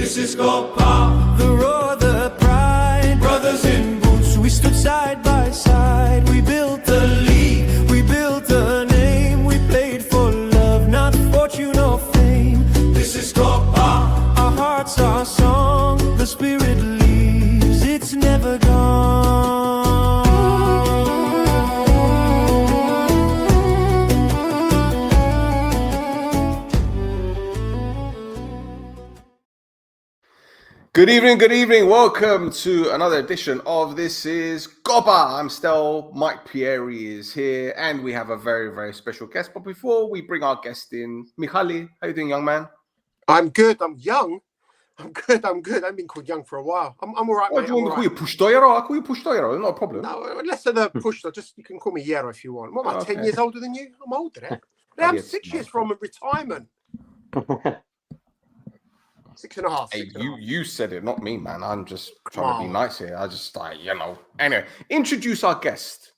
This is K.O.P.A. The roar, the pride, Brothers in boots, we stood side by side. We built the league. we built a name. We played for love, not fortune or fame. This is K.O.P.A. Our hearts are song, the spirit leaves, it's never gone. Good evening. Welcome to another edition of This is K.O.P.A. I'm Stel, Mike Pieri is here, and we have a very, very special guest. But before we bring our guest in, Michali, how you doing, young man? I'm good. I'm young. I'm good. I haven't been called young for a while. I'm all right, What mate. do you want me to call you? Pushtoyero? I'll call you Pushtoyero, not a problem. No, less than a push. Just you can call me Yero if you want. What am I, 10 years older than you? I'm older. I'm 6 years from retirement. 6.5. Hey, you said it, not me, man. I'm just trying to be nice here. I just Anyway, introduce our guest.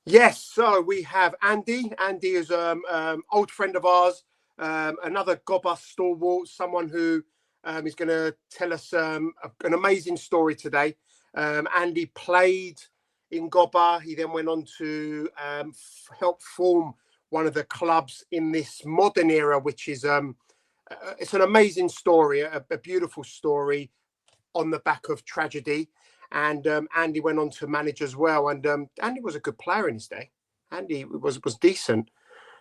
Yes. So we have Andy. Andy is old friend of ours. Another K.O.P.A stalwart. Someone who is going to tell us an amazing story today. Andy played in K.O.P.A. He then went on to help form one of the clubs in this modern era, which is it's an amazing story, a beautiful story on the back of tragedy. And Andy went on to manage as well. And Andy was a good player in his day. Andy was decent.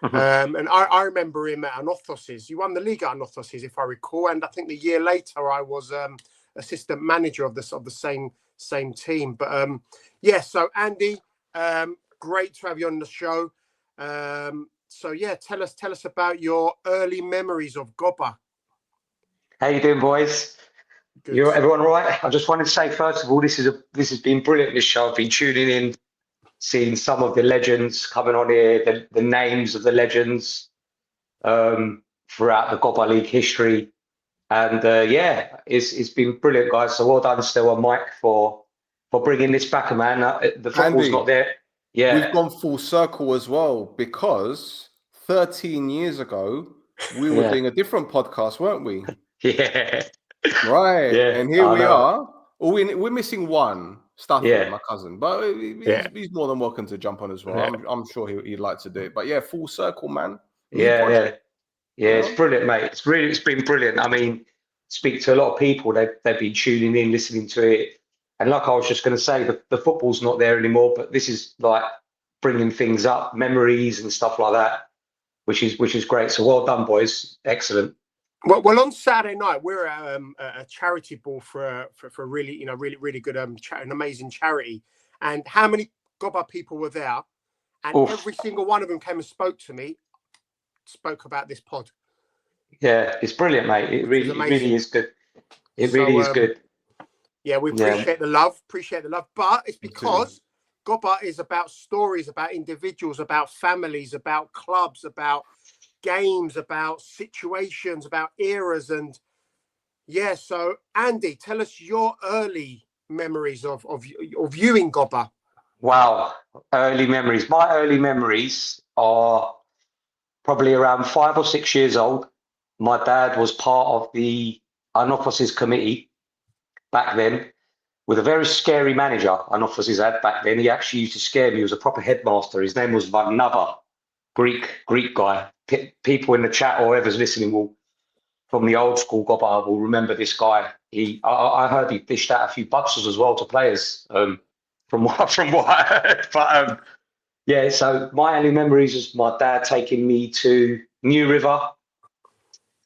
And I remember him at Anothos's. You won the league at Anothos's, if I recall. And I think the year later, I was assistant manager of the same team. But yeah, so Andy, great to have you on the show. So yeah, tell us about your early memories of K.O.P.A. How you doing, boys? Good. Everyone all right? I just wanted to say, first of all, this has been brilliant, this show. I've been tuning in, seeing some of the legends coming on here, the names of the legends throughout the K.O.P.A League history. And yeah, it's been brilliant, guys. So well done, Still and Mike, for bringing this back, man. The football's Andy, not there. Yeah. We've gone full circle as well, because 13 years ago, we were doing a different podcast, weren't we? Yeah. Right. Yeah, And here we know. are. Oh, we're missing one, Stafford, Yeah. my cousin. But he's more than welcome to jump on as well. Yeah. I'm sure he'd like to do it. But yeah, full circle, man. Yeah. It's know? brilliant, mate. It's been brilliant. I mean, speak to a lot of people. They've been tuning in, listening to it. And like I was just going to say, the football's not there anymore, but this is like bringing things up, memories and stuff like that, which is great. So well done, boys. Excellent. Well, on Saturday night, we're at a charity ball for really, really good, an amazing charity. And how many K.O.P.A people were there? And Oof. every single one of them came and spoke to me, spoke about this pod. Yeah, it's brilliant, mate. It really is good. It really is good. Yeah, we appreciate the love, but it's because K.O.P.A is about stories, about individuals, about families, about clubs, about games, about situations, about eras. And yeah, so Andy, tell us your early memories of viewing K.O.P.A. Wow, early memories. My early memories are probably around 5 or 6 years old. My dad was part of the Anothos's committee back then, with a very scary manager Anothos's had back then. He actually used to scare me. He was a proper headmaster. His name was Vagnava, Greek guy. People in the chat or whoever's listening will, from the old school K.O.P.A, will remember this guy. I heard he dished out a few bucks as well to players, from what I heard. But yeah, so my early memories is my dad taking me to New River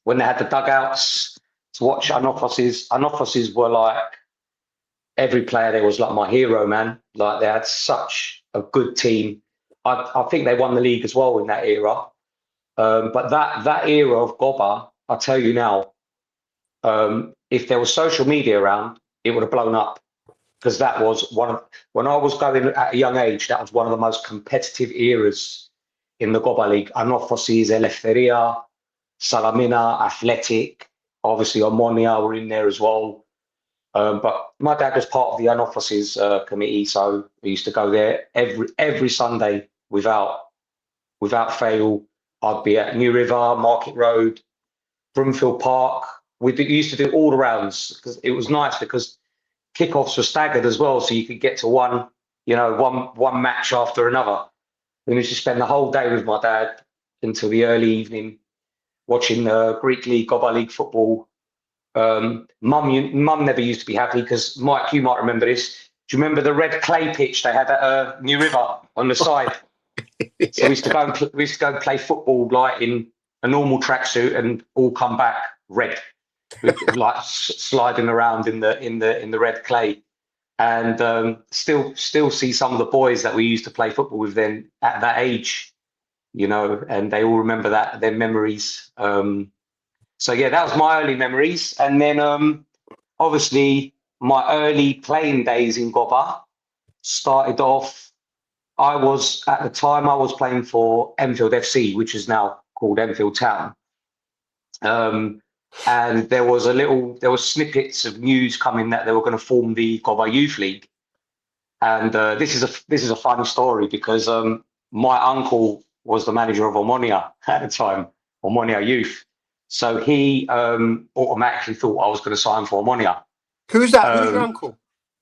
when they had the dugouts to watch Anothos's. Anothos's were like, every player there was like my hero, man. Like, they had such a good team. I think they won the league as well in that era. But that era of K.O.P.A, I tell you now, if there was social media around, it would have blown up, because that was when I was going at a young age, that was one of the most competitive eras in the K.O.P.A League. Anothos's, Eleftheria, Salamina, Athletic, obviously Omonia were in there as well. But my dad was part of the Anothos's committee, so we used to go there every Sunday without fail. I'd be at New River, Market Road, Broomfield Park, used to do all the rounds because it was nice because kickoffs were staggered as well, so you could get to one match after another. And we used to spend the whole day with my dad until the early evening watching Greek League, K.O.P.A League football. Mum never used to be happy because, Mike, you might remember this. Do you remember the red clay pitch they had at New River on the side? So we used to go and play football like in a normal tracksuit and all come back red, like sliding around in the red clay. And still see some of the boys that we used to play football with then at that age, and they all remember their memories. So yeah, that was my early memories. And then obviously my early playing days in K.O.P.A started off, I was playing for Enfield FC, which is now called Enfield Town. And there were snippets of news coming that they were going to form the K.O.P.A Youth League. And this is a funny story because my uncle was the manager of Omonia at the time, Omonia Youth. So he automatically thought I was going to sign for Omonia. Who's that? Who's your uncle?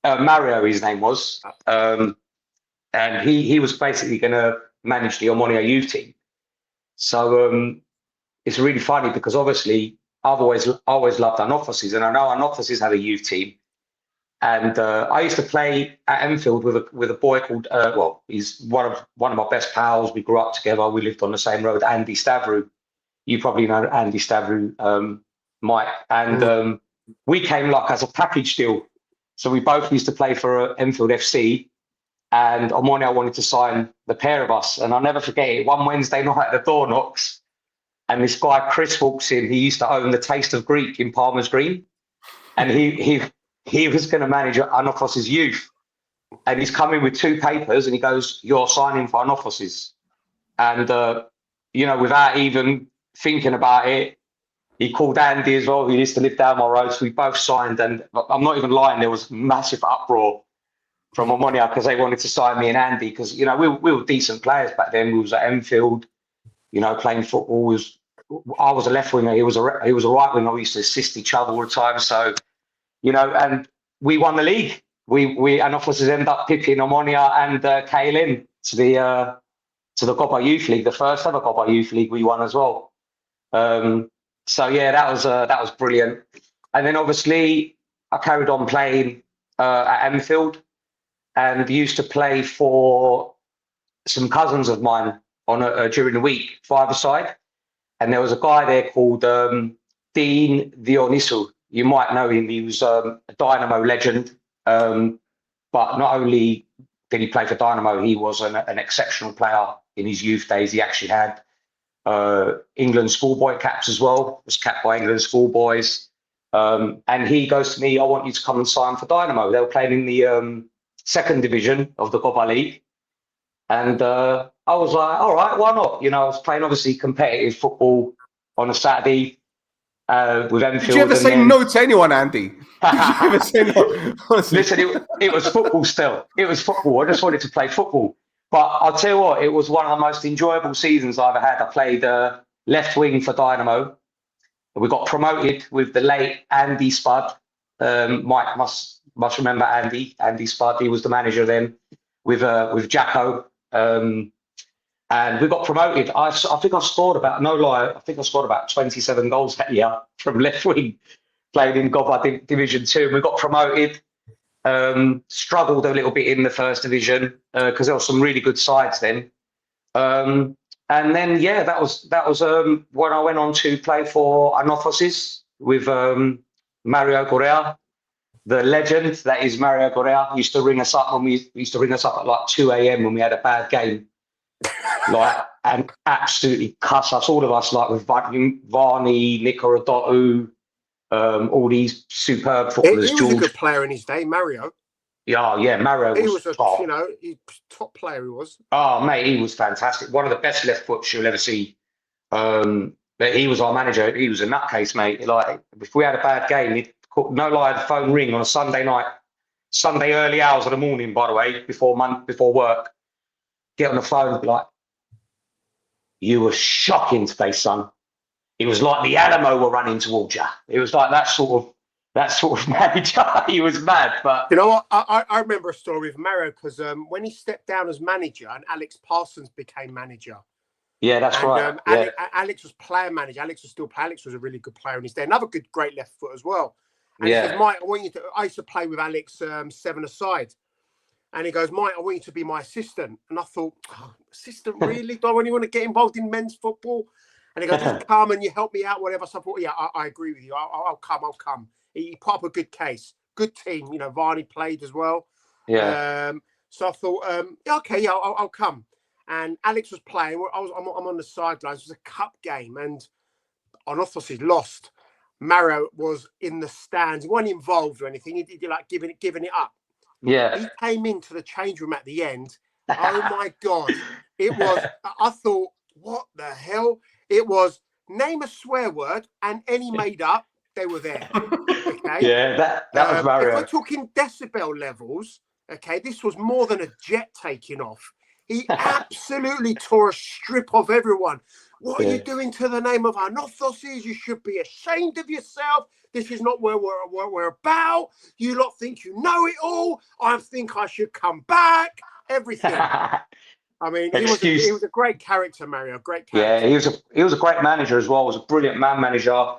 Mario, his name was. And he was basically going to manage the Omonia youth team. So it's really funny because obviously I've always loved Anophysis, and I know Anophysis had a youth team. And I used to play at Enfield with a boy called he's one of my best pals. We grew up together. We lived on the same road, Andy Stavru. You probably know Andy Stavru, Mike. And we came like as a package deal. So we both used to play for Enfield FC. And Omonia wanted to sign the pair of us. And I'll never forget it. One Wednesday night, the door knocks. And this guy, Chris, walks in. He used to own the Taste of Greek in Palmer's Green. And he was going to manage Anophysis youth. And he's coming with 2 papers and he goes, "You're signing for Anophysis." And, without even thinking about it, he called Andy as well, who used to live down my road. So we both signed. And I'm not even lying, there was massive uproar from Omonia because they wanted to sign me and Andy because, we were decent players back then. We was at Enfield, playing football. I was a left winger. He was a right winger. We used to assist each other all the time. So, and we won the league. We Anophysis ended up picking Omonia and KLM to the K.O.P.A Youth League, the first ever K.O.P.A Youth League we won as well. So yeah, that was brilliant. And then obviously I carried on playing at Enfield and used to play for some cousins of mine on during the week, 5-a-side. And there was a guy there called Dean Dionysu. You might know him. He was a Dynamo legend. But not only did he play for Dynamo, he was an exceptional player in his youth days. He actually had England schoolboy caps as well. Was capped by England schoolboys. And he goes to me, "I want you to come and sign for Dynamo." They were playing in the second division of the K.O.P.A League. And I was like, all right, why not? I was playing obviously competitive football on a Saturday with Enfield. Did you ever say no to anyone, Andy? Did you ever say no? Honestly. Listen, it was football still. It was football. I just wanted to play football. But I'll tell you what, it was one of the most enjoyable seasons I've ever had. I played left wing for Dynamo. We got promoted with the late Andy Spud. Mike must remember Andy Spud. He was the manager then with Jacko. And we got promoted. I think I scored about, no lie, I think I scored about 27 goals that year from left wing, playing in K.O.P.A Division 2. We got promoted. Struggled a little bit in the first division because there were some really good sides then. And then yeah, that was when I went on to play for Anophysis with Mario Correa, the legend that is Mario Correa. Used to ring us up at like 2 a.m. when we had a bad game, and absolutely cuss us, all of us, like with Varney, Nikorodotu, all these superb footballers. He was a good player in his day, Mario. Yeah, Mario was top. He's top player. He was. Oh, mate, he was fantastic. One of the best left foots you'll ever see. But he was our manager. He was a nutcase, mate. Like, if we had a bad game, he'd call, no lie, the phone ring on a Sunday night, Sunday early hours of the morning, by the way, before work. Get on the phone and be like, "You were shocking today, son. it was like the Alamo were running towards you. It was like that sort of manager. He was mad, but You know what? I remember a story with Mario because when he stepped down as manager and Alex Parsons became manager. yeah, that's And right. Yeah, Alex was player manager. Alex was still player. Alex was a really good player in his day. Another good, great left foot as well. And he says, yeah. Mike, I want you to. I used to play with Alex 7-a-side. And he goes, Mike, I want you to be my assistant. And I thought, oh, assistant, really? Do I really want to get involved in men's football? And he goes, just come and you help me out, whatever. So I thought, yeah, I agree with you. I'll come. He put up a good case. Good team. You know, Varney played as well. Yeah. So I thought, yeah, okay, yeah, I'll come. And Alex was playing. I'm on the sidelines. It was a cup game, and Onothos lost. Mario was in the stands. He wasn't involved or anything. He did like giving it up. Yeah. He came into the change room at the end. Oh my God! It was. I thought, what the hell? It was name a swear word and any made up. They were there. Okay. Yeah, that was Mario. If we're talking decibel levels, okay, this was more than a jet taking off. He absolutely tore a strip of everyone. What are you doing to the name of our Nothoses? You should be ashamed of yourself. This is not where we're about. You lot think you know it all. I think I should come back. Everything. I mean, he was a great character, Mario. Great character. Yeah, he was a great manager as well. He was a brilliant man manager.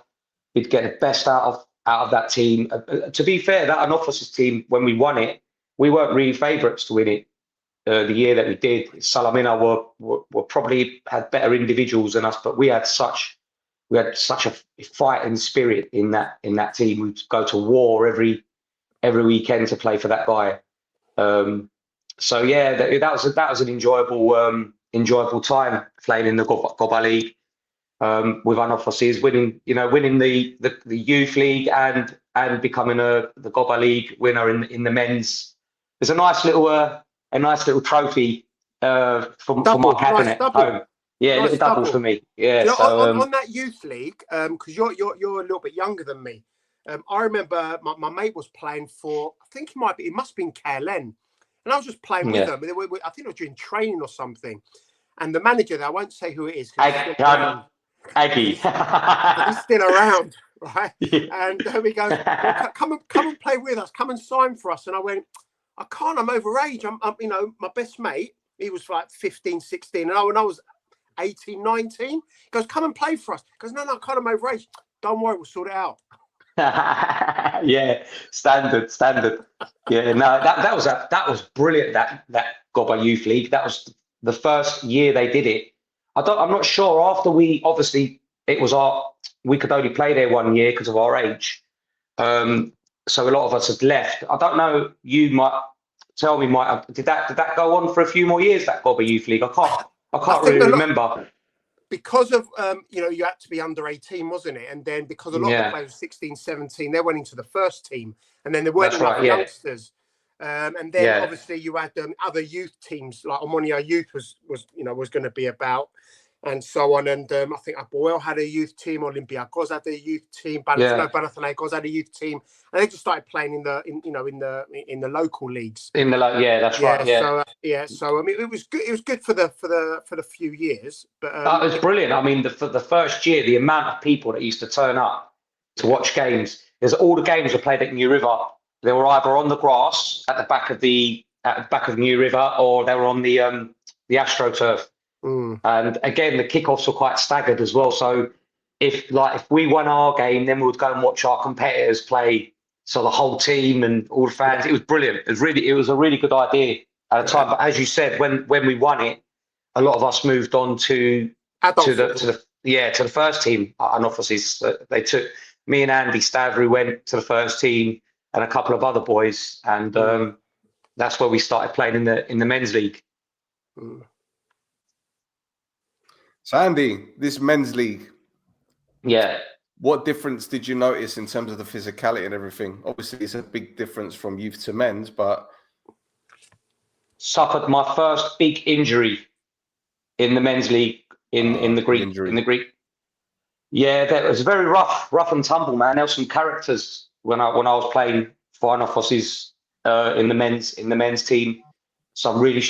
He'd get the best out of that team. To be fair, that Anophlos's team, when we won it, we weren't really favourites to win it. The year that we did, Salamina were probably had better individuals than us, but we had such a fighting spirit in that team. We'd go to war every weekend to play for that guy. So yeah, that was an enjoyable time playing in the K.O.P.A League with Anophloses, winning the youth league and becoming the K.O.P.A League winner in the men's. There's a nice little trophy from my cabinet at home. Yeah, nice, a little double for me. Yeah. You know, so on that youth league, because you're a little bit younger than me. I remember my mate was playing for. I think it must have been KLN, and I was just playing with them. I think it was during training or something. And the manager there, I won't say who it is. Aggie. He's still around, right? Yeah. And he goes, well, come and play with us. Come and sign for us. And I went, I can't. I'm overage. I'm my best mate. He was like 15, 16, and I was 18, 19. He goes, come and play for us. He goes, no, I can't. I'm overage. Don't worry, we'll sort it out. Yeah, standard. Yeah, no, that was brilliant. That K.O.P.A Youth League. That was the first year they did it. I'm not sure. After we we could only play there 1 year because of our age. So a lot of us had left. I don't know. You might tell me. Did that go on for a few more years? That K.O.P.A Youth League. I can't really remember. Because of you had to be under 18, wasn't it? And then because a lot of the players were 16, 17, they went into the first team, and then there weren't enough youngsters. And then obviously you had other youth teams, like Omonia Youth was going to be about, and so on. And I think Apoel had a youth team, Olympiacos had a youth team, Panathinaikos had a youth team, and they just started playing in the local leagues. That's right. Yeah. So I mean, it was good. It was good for the few years, but it was brilliant. I mean, the first year, the amount of people that used to turn up to watch games. There's all the games were played at New River. They were either on the grass at the back of New River, or they were on the AstroTurf. And again, the kickoffs were quite staggered as well. So if we won our game, then we would go and watch our competitors play. So the whole team and all the fans, it was brilliant. It was a really good idea at the time. But as you said, when we won it, a lot of us moved on to the first team. Anophlos's. They took me and Andy Stavry went to the first team, and a couple of other boys, and that's where we started playing in the men's league. So Andy, this men's league, what difference did you notice in terms of the physicality and everything? Obviously, it's a big difference from youth to men's, but suffered my first big injury in the men's league in the Greek. Yeah, that was very rough and tumble, man. There were some characters when I was playing for Anophlos's in the men's team. Some really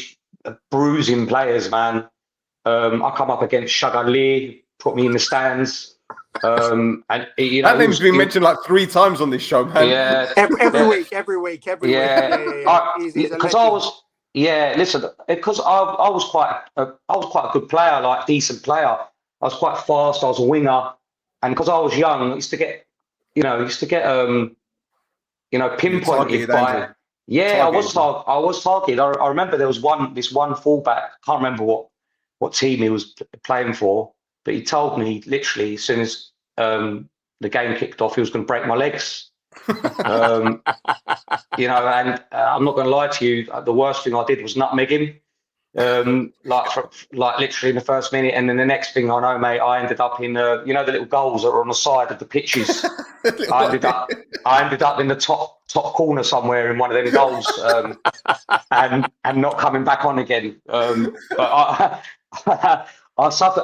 bruising players, man. I come up against Shagali, put me in the stands. And you know, That name's been mentioned like 3 times on this show, man. Yeah, every week. yeah. He's a Because I legend. was, listen, because I was quite a good player, like decent player. I was quite fast. I was a winger, and because I was young, I used to get, pinpointed targeted, by. Andrew. Yeah, Targeted. I was targeted. I remember there was this one fullback. I can't remember what team he was playing for, but he told me literally as soon as the game kicked off, he was going to break my legs. And I'm not going to lie to you, the worst thing I did was nutmeg him. Like literally in the first minute, and then the next thing I know, mate, I ended up in the little goals that are on the side of the pitches. I ended up in the top corner somewhere in one of them goals, and not coming back on again. But I suffered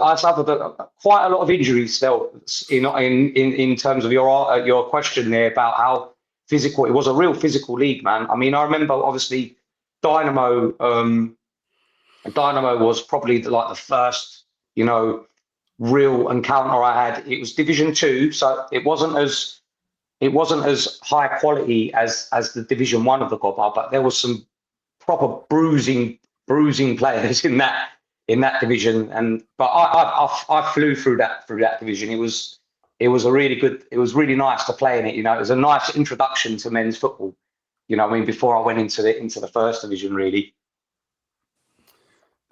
quite a lot of injuries still. In terms of your question there about how physical it was, a real physical league, man. I mean, I remember obviously Dynamo. Dynamo was probably like the first, real encounter I had. It was Division 2, so it wasn't as high quality as the Division 1 of the K.O.P.A, but there was some proper bruising players in that division. But I flew through that division. It was really nice to play in it. It was a nice introduction to men's football. I mean, before I went into the first division, really.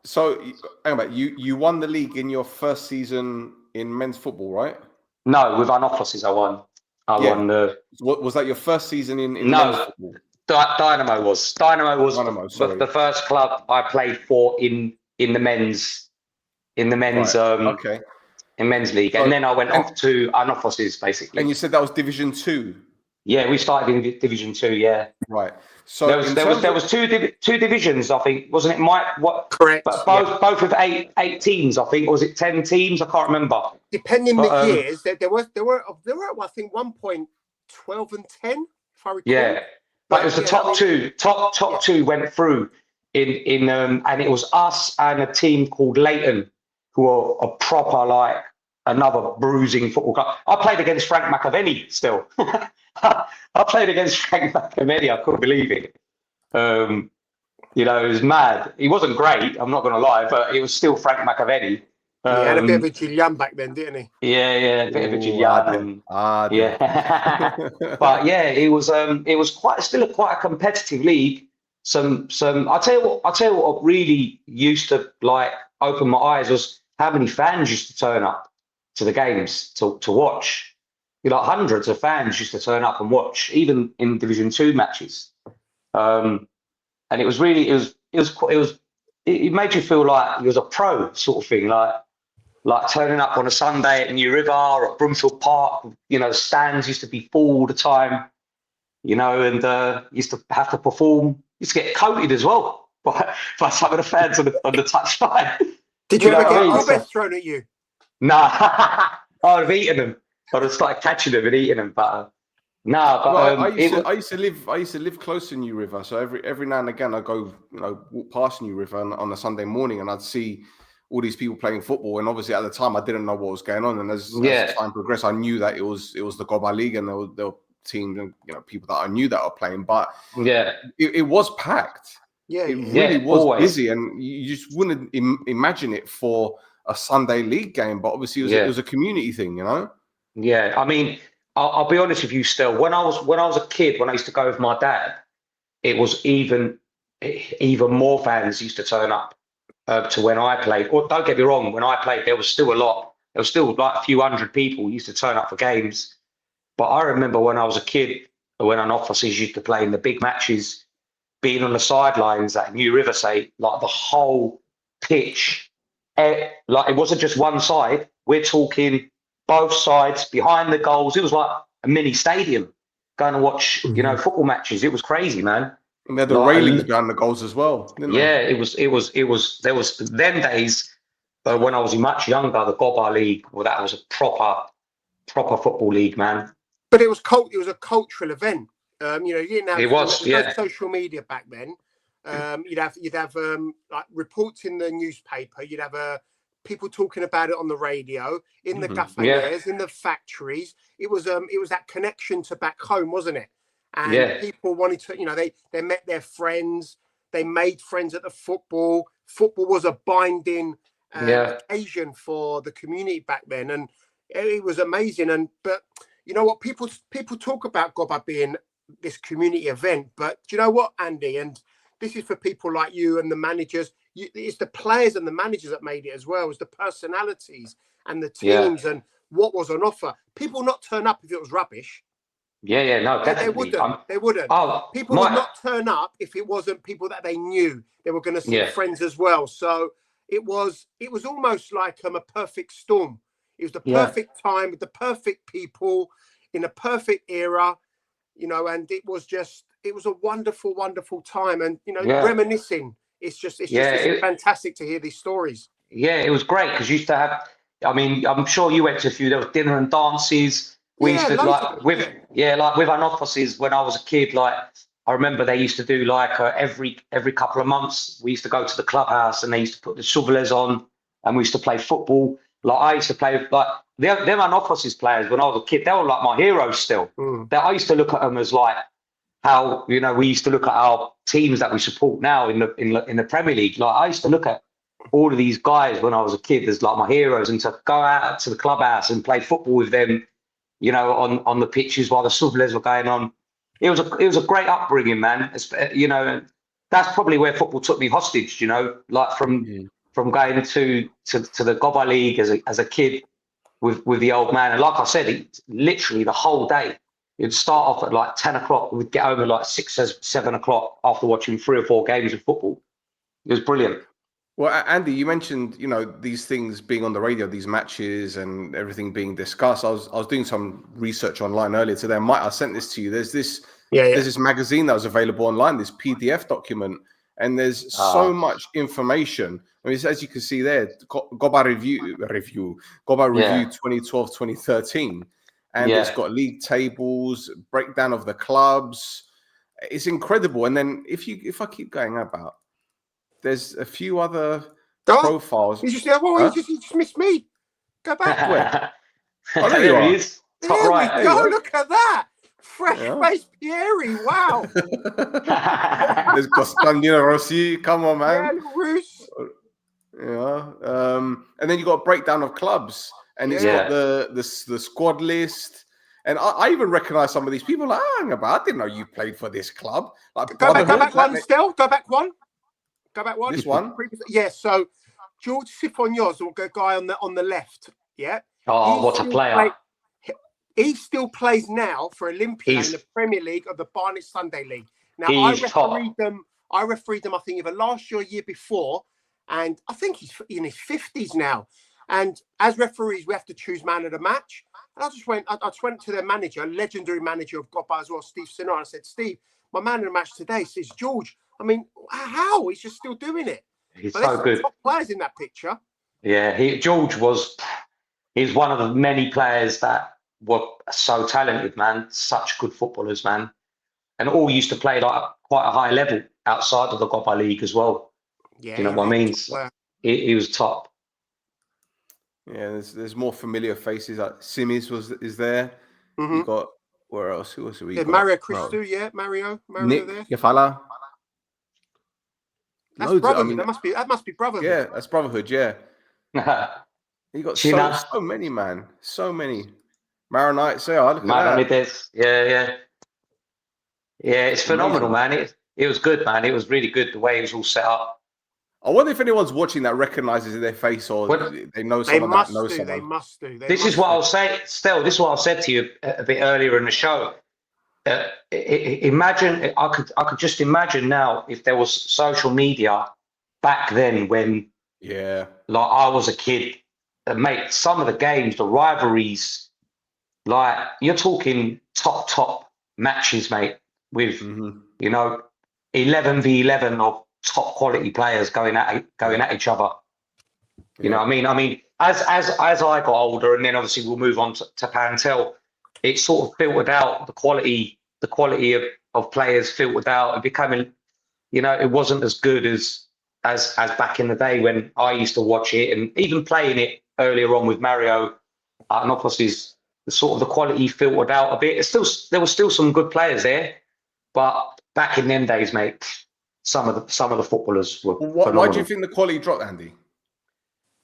So, hang on, you won the league in your first season in men's football, right? No, with Anophysis I won. I won the. Was that your first season in men's football? Dynamo was the first club I played for in the men's Right. Okay. in men's league, and then I went off to Anophysis basically. And you said that was Division 2. Yeah, we started in Division 2. Yeah. Right. So there was two divisions, I think, wasn't it, Mike? What? Correct. But both with eight teams, I think. Was it 10 teams? I can't remember. Depending the years, there were I think 1 point 12 and 10, if I recall. Yeah, but it was the top two. Top two went through in and it was us and a team called Leighton, who are a proper another bruising football club. I played against Frank McAvenny still. I played against Frank McAvenny. I couldn't believe it. It was mad. He wasn't great, I'm not going to lie, but it was still Frank McAvenny. He had a bit of a Gillian back then, didn't he? Yeah, a bit of a Gillian. Yeah. But yeah, it was still quite a competitive league. I tell you what really used to open my eyes was how many fans used to turn up to the games to watch. Hundreds of fans used to turn up and watch, even in Division 2 matches. And it was really, it made you feel like you was a pro sort of thing, like turning up on a Sunday at New River or at Broomfield Park. Stands used to be full all the time, and used to have to perform. Used to get coated as well by some of the fans on the touchline. Did you ever get your best thrown at you? Nah, I'd have eaten them. I'd have started catching them and eating them, but I used to live close to New River, so every now and again I go walk past New River on a Sunday morning, and I'd see all these people playing football. And obviously at the time I didn't know what was going on, and as time progressed, I knew that it was the K.O.P.A league, and there were teams and people that I knew that were playing, but it was packed. Yeah, it really was always busy, and you just wouldn't imagine it for a Sunday league game, but obviously it was a community thing, Yeah, I mean, I'll be honest with you still. When I was a kid, when I used to go with my dad, it was even more fans used to turn up to when I played. Or don't get me wrong, when I played, there was still a lot. There was still a few hundred people used to turn up for games. But I remember when I was a kid, when Anophysis used to play in the big matches, being on the sidelines at New River, say, the whole pitch, it wasn't just one side. We're talking both sides, behind the goals. It was like a mini stadium going to watch, football matches. It was crazy, man. And they had the railings behind the goals as well, didn't they? It was there was them days when I was much younger, the K.O.P.A league, well, that was a proper football league, man. But it was a cultural event. You didn't have no social media back then. You'd have reports in the newspaper. You'd have people talking about it on the radio, in the Yeah, cafés, in the factories. It was that connection to back home, wasn't it? And yeah, people wanted to, they met their friends, they made friends at the football. Football was a binding yeah, occasion for the community back then, and it was amazing. But you know what, people talk about K.O.P.A being this community event, but do you know what, Andy? And this is for people like you and the managers. It's the players and the managers that made it as well. It's the personalities and the yeah, teams and what was on offer. People not turn up if it was rubbish. yeah. No, They definitely. wouldn't. They wouldn't. Oh, People would my, not turn up if it wasn't people that they knew. They were going to see yeah, friends as well. So it was almost like a perfect storm. It was the yeah, perfect time with the perfect people in a perfect era, and it was a wonderful, wonderful time. And yeah, reminiscing. yeah. It's fantastic to hear these stories. Yeah, it was great because you used to have. I mean, I'm sure you went to a few. There was dinner and dances. We used Yeah, to loads of like them. with like with our offices when I was a kid. Like I remember they used to do like every couple of months. We used to go to the clubhouse and they used to put the shovelers on, and we used to play football. Like I used to play like them offices players when I was a kid. They were like my heroes still. Mm. That I used to look at them as like how we used to look at our teams that we support now in the Premier League. Like I used to look at all of these guys when I was a kid as like my heroes, and to go out to the clubhouse and play football with them, on the pitches while the Suvlers were going on. It was a great upbringing, man. That's probably where football took me hostage. Like from going to the K.O.P.A League as a kid with the old man, and like I said, literally the whole day. It'd start off at like 10 o'clock. We'd get home at like 7 o'clock after watching 3 or 4 games of football. It was brilliant. Well, Andy, you mentioned these things being on the radio, these matches and everything being discussed. I was doing some research online earlier today. I sent this to you. There's this magazine that was available online, this PDF document, and there's so much information. I mean, as you can see there, K.O.P.A review, K.O.P.A review 2012, 2013, and it's got league tables, breakdown of the clubs. It's incredible. And then if I keep going about. There's a few other profiles. You just missed me. Go back. Where? Oh, there he is. Top There right. we go. Look at that. Fresh-faced Pieri. Wow. There's Costantino Rossi. Come on, man. Yeah, Roos. And then you got a breakdown of clubs, and it's got the squad list. And I even recognize some of these people. Like, I didn't know you played for this club. Like, go back one, Stel. Go back one. Go back one. This one? Yeah, so George Sifonyoz, the guy on the left. Yeah. Oh, what a player. He still plays now for Olympia in the Premier League of the Barnet Sunday League. Now, I refereed them, I think, either last year or year before, and I think he's in his 50s now. And as referees, we have to choose man of the match. And I just went to their manager, legendary manager of K.O.P.A as well, Steve Sinner. I said, Steve, my man of the match today says George. I mean, how? He's just still doing it. He's so good. Top players in that picture. Yeah, he's one of the many players that were so talented, man. Such good footballers, man. And all used to play like quite a high level outside of the K.O.P.A League as well. Yeah, you know what I mean? So he was top. Yeah, there's more familiar faces. Like Simis is there. Mm-hmm. You got where else? Who else have we got? Mario Christou, Mario Nick there. Kefala. That's brotherhood. That must be brotherhood. Yeah, that's brotherhood. Yeah. You got so many, man. So many. Maronites. Yeah, look at that. Yeah. It's phenomenal, man. It was good, man. It was really good the way it was all set up. I wonder if anyone's watching that recognizes their face or they know someone that knows someone. They must do. This is what I'll say, Stel. This is what I said to you a bit earlier in the show. Imagine, I could just imagine now if there was social media back then when, like I was a kid, mate. Some of the games, the rivalries, like you're talking top matches, mate, with 11v11 of top quality players going at each other. You know what I mean? As I got older, and then obviously we'll move on to Pantel, it sort of filtered out the quality of players filtered out and becoming, it wasn't as good as as back in the day when I used to watch it, and even playing it earlier on with Mario at Anopos, the sort of the quality filtered out a bit. There were still some good players there, but back in them days, mate, some of the footballers were phenomenal. Why do you think the quality dropped, Andy?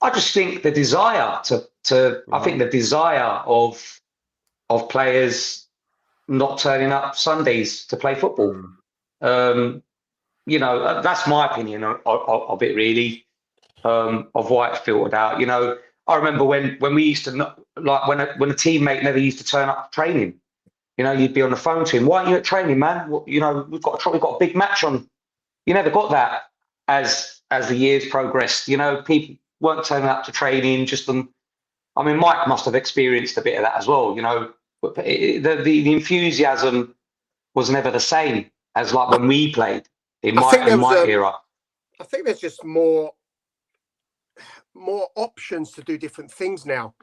I just think the desire I think the desire of players not turning up Sundays to play football. You know, that's my opinion of it, really, of why it filtered out. You know, I remember when we used to like when a teammate never used to turn up to training. You know, you'd be on the phone to him. Why aren't you at training, man? Well, you know, we've got a big match on. You never got that as the years progressed. You know, people weren't turning up to training. I mean, Mike must have experienced a bit of that as well. You know, but the enthusiasm was never the same as like when we played in my era. I think there's just more options to do different things now.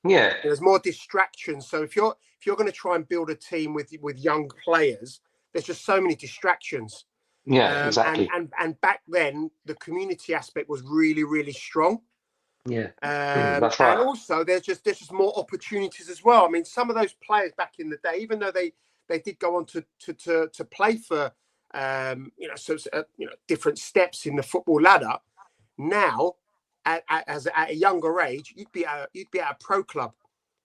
Yeah, there's more distractions. So if you're going to try and build a team with young players, there's just so many distractions. Yeah, exactly. And back then, the community aspect was really, really strong. Yeah, that's right. And also, there's just more opportunities as well. I mean, some of those players back in the day, even though they did go on to play for different steps in the football ladder, now at a younger age, you'd be at a pro club.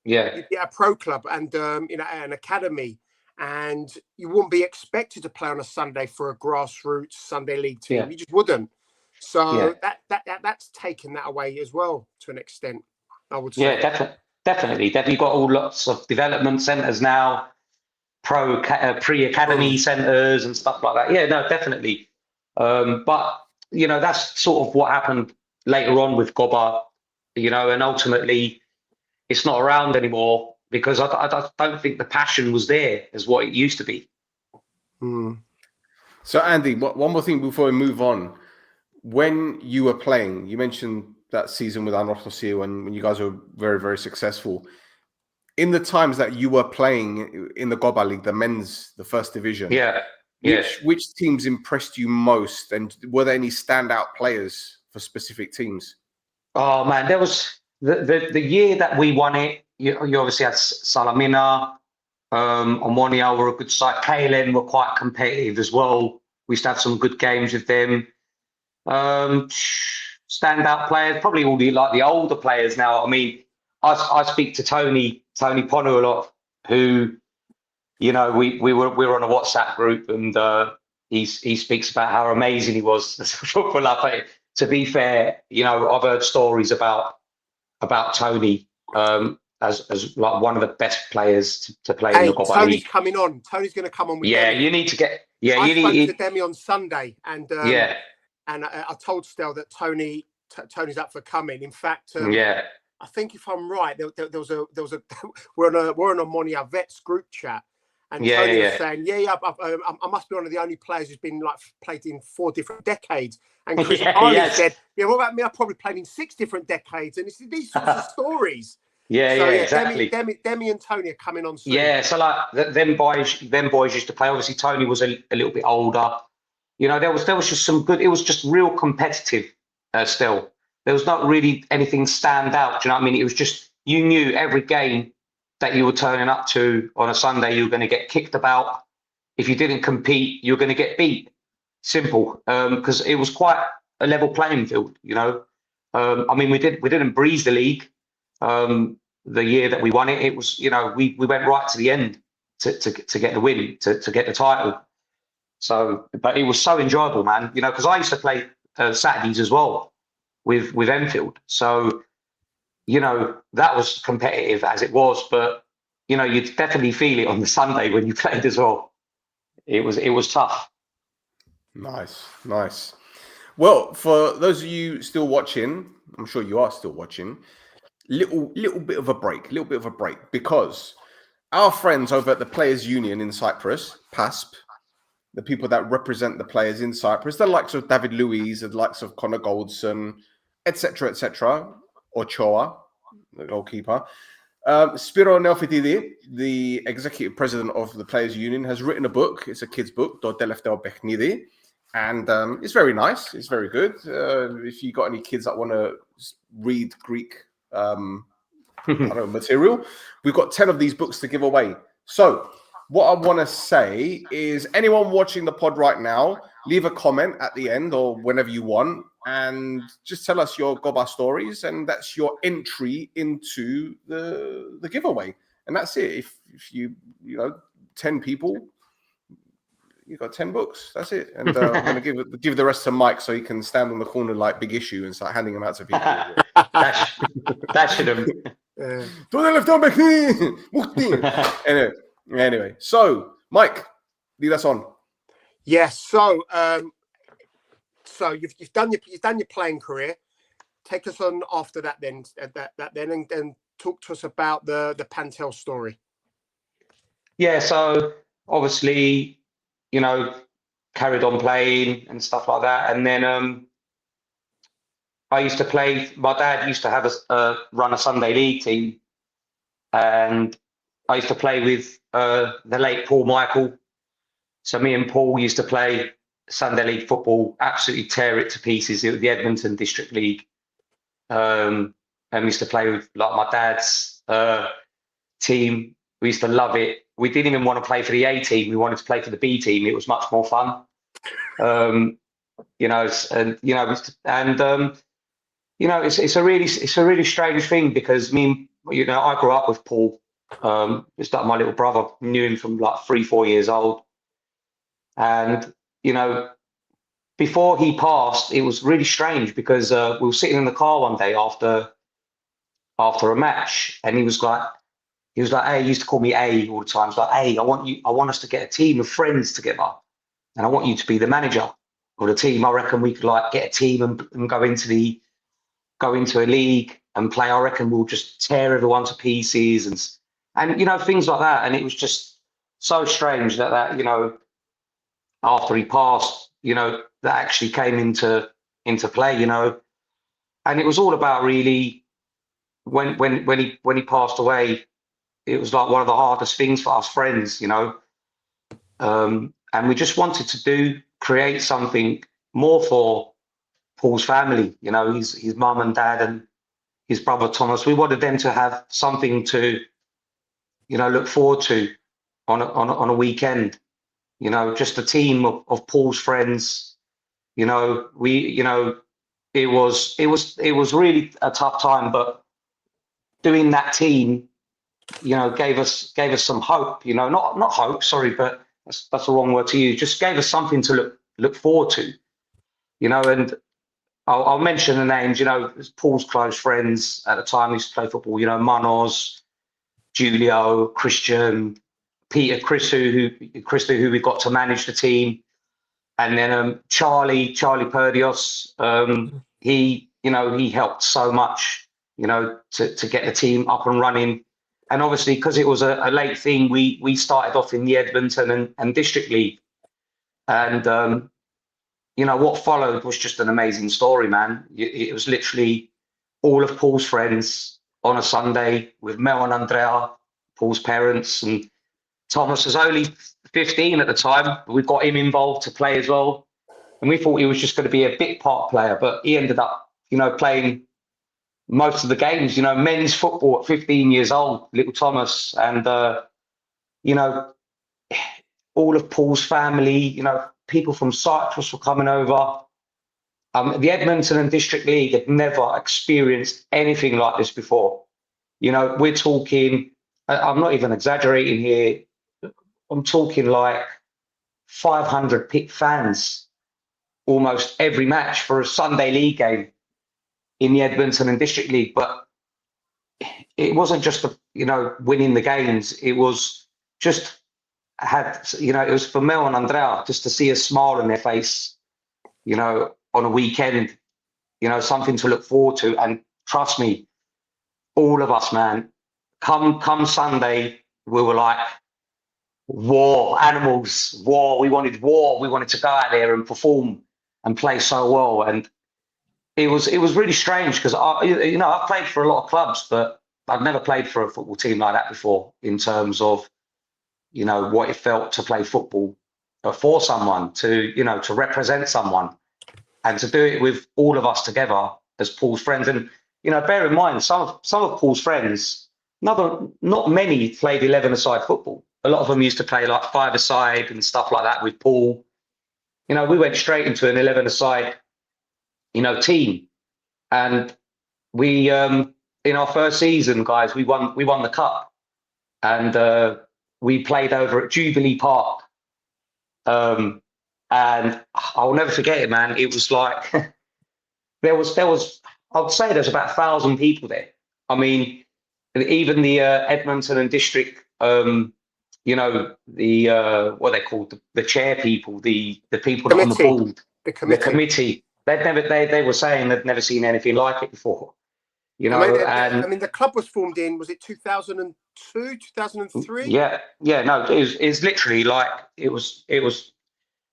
Yeah, you'd be at a pro club and an academy. And you wouldn't be expected to play on a Sunday for a grassroots Sunday league team. Yeah. You just wouldn't. So that's taken that away as well to an extent, I would say. Yeah, definitely. You've got all lots of development centres now, pre-academy centres and stuff like that. Yeah, no, definitely. But, you know, that's sort of what happened later on with K.O.P.A, you know, and ultimately it's not around anymore. Because I don't think the passion was there as what it used to be. So, Andy, one more thing before we move on. When you were playing, you mentioned that season with Anopos when you guys were very, very successful. In the times that you were playing in the K.O.P.A League, the first division, which teams impressed you most? And were there any standout players for specific teams? Oh, man, there was the year that we won it. You obviously had Salamina, Omonia were a good side. KLM were quite competitive as well. We used to have some good games with them. Standout players, probably all the older players now. I mean, I speak to Tony Ponu a lot, who, you know, we were on a WhatsApp group, and he speaks about how amazing he was as a footballer. But to be fair, you know, I've heard stories about Tony. As like one of the best players to play in the K.O.P.A Tony's League. Coming on. Tony's going to come on with Demi. Demi. You need to get. Yeah, I spoke to Demi on Sunday, and and I told Stel that Tony's up for coming. In fact, I think if I'm right, there was a we're on a Monia Vets group chat, and Tony was saying, I must be one of the only players who's been like played in 4 different decades. And Chris Harley said, what about me? I probably played in 6 different decades, and it's these sorts of stories. Exactly. Demi and Tony are coming on soon. Yeah, so like them boys used to play. Obviously, Tony was a little bit older. You know, there was just some good. It was just real competitive. Still, there was not really anything stand out. Do you know what I mean? It was just you knew every game that you were turning up to on a Sunday, you were going to get kicked about. If you didn't compete, you were going to get beat. Simple, because it was quite a level playing field. You know, I mean, we didn't breeze the league. The year that we won it, it was, you know, we went right to the end to get the win, to get the title. So, but it was so enjoyable, man. You know, because I used to play Saturdays as well with Enfield. So, you know, that was competitive as it was, but you know, you'd definitely feel it on the Sunday when you played as well. It was tough. Nice. Well, for those of you still watching, I'm sure you are still watching. Little bit of a break, because our friends over at the Players Union in Cyprus, PASP, the people that represent the players in Cyprus, the likes of David Luiz, the likes of Connor Goldson, etc., Ochoa, the goalkeeper. Spiro Neofitidi, the executive president of the Players Union, has written a book. It's a kid's book, Το τελευταίο παιχνίδι. and it's very nice. It's very good. If you got any kids that want to read Greek, I don't know, material, we've got 10 of these books to give away. So what I want to say is, anyone watching the pod right now, leave a comment at the end or whenever you want, and just tell us your K.O.P.A stories, and that's your entry into the giveaway. And that's it. If you 10 people, you got 10 books. That's it. And I'm going to give the rest to Mike so he can stand on the corner like Big Issue and start handing them out to people. that should have. Anyway, so Mike, lead us on. Yes. So you've done your playing career. Take us on after that, then and talk to us about the Pantel story. Yeah. So obviously, carried on playing and stuff like that, and then I used to play. My dad used to have run a Sunday league team, and I used to play with the late Paul Michael. So me and Paul used to play Sunday league football, absolutely tear it to pieces. It was the Edmonton District League, and we used to play with like my dad's team. We used to love it. We didn't even want to play for the A team. We wanted to play for the B team. It was much more fun, it's a really strange thing, because I grew up with Paul. Just like my little brother, knew him from like 3-4 years old, and before he passed, it was really strange, because we were sitting in the car one day after a match, and he was like, hey, he used to call me A all the time. He's like, hey, I want us to get a team of friends together, and I want you to be the manager of the team. I reckon we could like get a team and go into a league and play. I reckon we'll just tear everyone to pieces and things like that. And it was just so strange that after he passed, that actually came into play, and it was all about really when he passed away. It was like one of the hardest things for us friends, and we just wanted to create something more for Paul's family, his mum and dad and his brother Thomas. We wanted them to have something to, look forward to on a weekend, just a team of Paul's friends. It was really a tough time, but doing that team, gave us some hope, not hope, sorry, but that's the wrong word to use. Just gave us something to look forward to, and I'll mention the names, Paul's close friends at the time he used to play football, Manos, Julio, Christian, Peter, Christo, who we got to manage the team. And then Charlie Perdios, he helped so much, to get the team up and running. And obviously, because it was a late thing, we started off in the Edmonton and District League. And, what followed was just an amazing story, man. It was literally all of Paul's friends on a Sunday with Mel and Andrea, Paul's parents. And Thomas was only 15 at the time. We got him involved to play as well. And we thought he was just going to be a bit part player, but he ended up, playing most of the games, men's football at 15 years old, little Thomas. And, all of Paul's family, people from Cyprus were coming over. The Edmonton and District League had never experienced anything like this before. We're talking, I'm not even exaggerating here, I'm talking like 500 fans almost every match for a Sunday league game in the Edmonton and District League. But it wasn't just winning the games. It was just it was for Mel and Andrea just to see a smile on their face, on a weekend, something to look forward to. And trust me, all of us, man, come Sunday, we were like war animals, war. We wanted war. We wanted to go out there and perform and play so well. And it was really strange, because I've played for a lot of clubs, but I've never played for a football team like that before, in terms of what it felt to play football for someone, to represent someone, and to do it with all of us together as Paul's friends. And bear in mind, some of Paul's friends, not many played 11-a-side football. A lot of them used to play like 5-a-side and stuff like that with Paul. We went straight into an 11-a-side, team, and we in our first season, guys, we won the cup, and we played over at Jubilee Park. And I'll never forget it, man. It was like there was I'd say there's about 1,000 people there. I mean, even the Edmonton and district, the what they called, the chair people, the people that on the board, the committee. They were saying they'd never seen anything like it before. I mean, the club was formed in, was it 2002, 2003? Yeah, no, it was literally like it was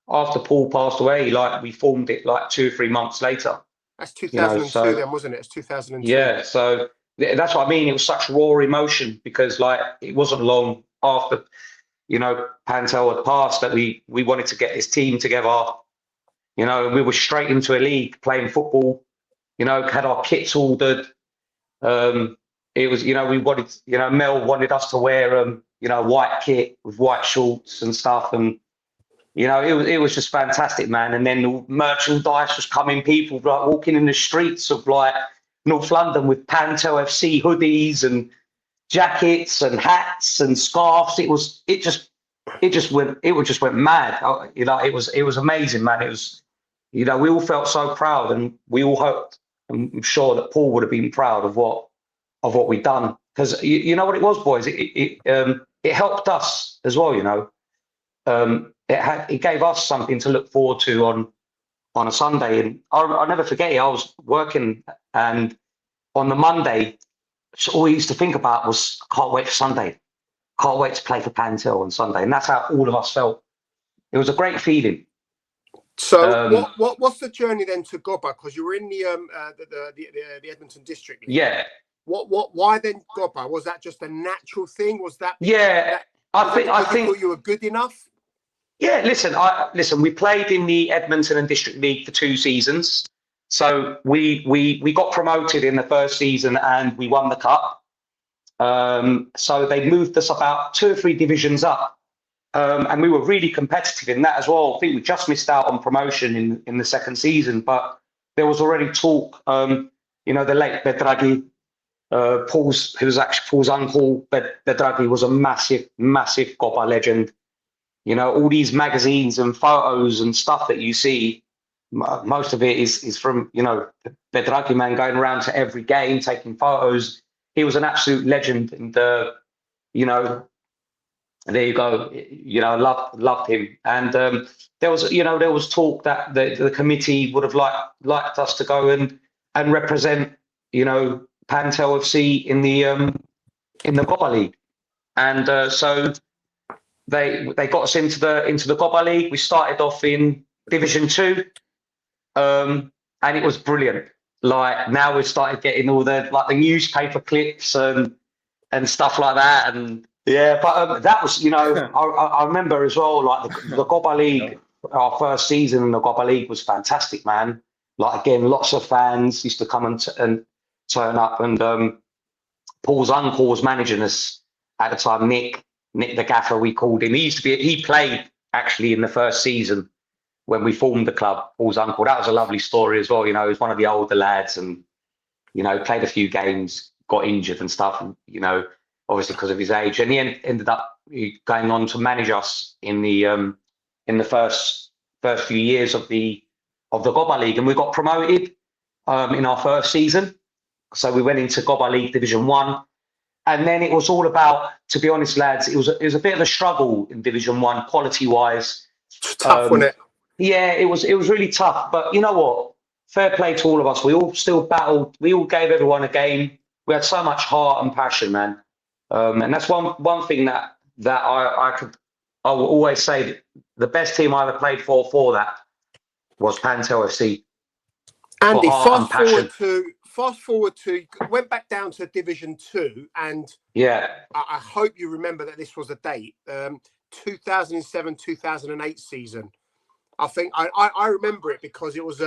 after Paul passed away. Like we formed it like 2 or 3 months later. That's 2002 then, wasn't it? It's 2002. Yeah, so that's what I mean. It was such raw emotion because like it wasn't long after Pantel had passed that we wanted to get this team together. We were straight into a league playing football. Had our kits ordered. It was, we wanted, Mel wanted us to wear white kit with white shorts and stuff, and it was just fantastic, man. And then the merchandise was coming, people like walking in the streets of like North London with Pantel FC hoodies and jackets and hats and scarves. It just went mad. It was amazing, man. It was, we all felt so proud, and we all hoped, and I'm sure that Paul would have been proud of what we'd done, because you know what it was, boys. It helped us as well. It gave us something to look forward to on a Sunday, and I'll never forget it. I was working, and on the Monday, all we used to think about was, can't wait for Sunday, can't wait to play for Pantel on Sunday, and that's how all of us felt. It was a great feeling. So what's the journey then to K.O.P.A? Because you were in the Edmonton district league. Yeah. Why then K.O.P.A? Was that just a natural thing? Was that? Yeah, I think you thought you were good enough. Yeah, listen. We played in the Edmonton and District League for 2 seasons, so we got promoted in the first season and we won the cup. So they moved us about 2 or 3 divisions up, and we were really competitive in that as well. I think we just missed out on promotion in the second season, but there was already talk. The late Bedragi, who was actually Paul's uncle, Bedragi was a massive K.O.P.A legend. All these magazines and photos and stuff that you see, most of it is from, Bedragi, man, going around to every game, taking photos. He was an absolute legend, and, there you go. Loved him. And there was talk that the committee would have liked us to go and represent, Pantel FC in the K.O.P.A League. And so they got us into the K.O.P.A League. We started off in Division 2, and it was brilliant. Like, now we've started getting all the newspaper clips and stuff like that. And yeah, but that was, I remember as well, like the K.O.P.A League, our first season in the K.O.P.A League was fantastic, man. Like, again, lots of fans used to come and turn up, and Paul's uncle was managing us at the time, Nick the gaffer, we called him. He played actually in the first season when we formed the club, Paul's uncle. That was a lovely story as well. He was one of the older lads, and played a few games, got injured and stuff, and obviously because of his age, and he ended up going on to manage us in the first few years of the K.O.P.A League, and we got promoted in our first season. So we went into K.O.P.A League Division 1. And then it was all about, to be honest, lads, it was a bit of a struggle in Division 1, quality-wise. Tough, wasn't it? Yeah, it was really tough. But you know what? Fair play to all of us. We all still battled. We all gave everyone a game. We had so much heart and passion, man. And that's one thing that I will always say, that the best team I ever played for that was Pantel FC. Andy, fast forward to went back down to Division 2, and yeah, I hope you remember that this was a date. 2007-2008 season. I think I remember it because it was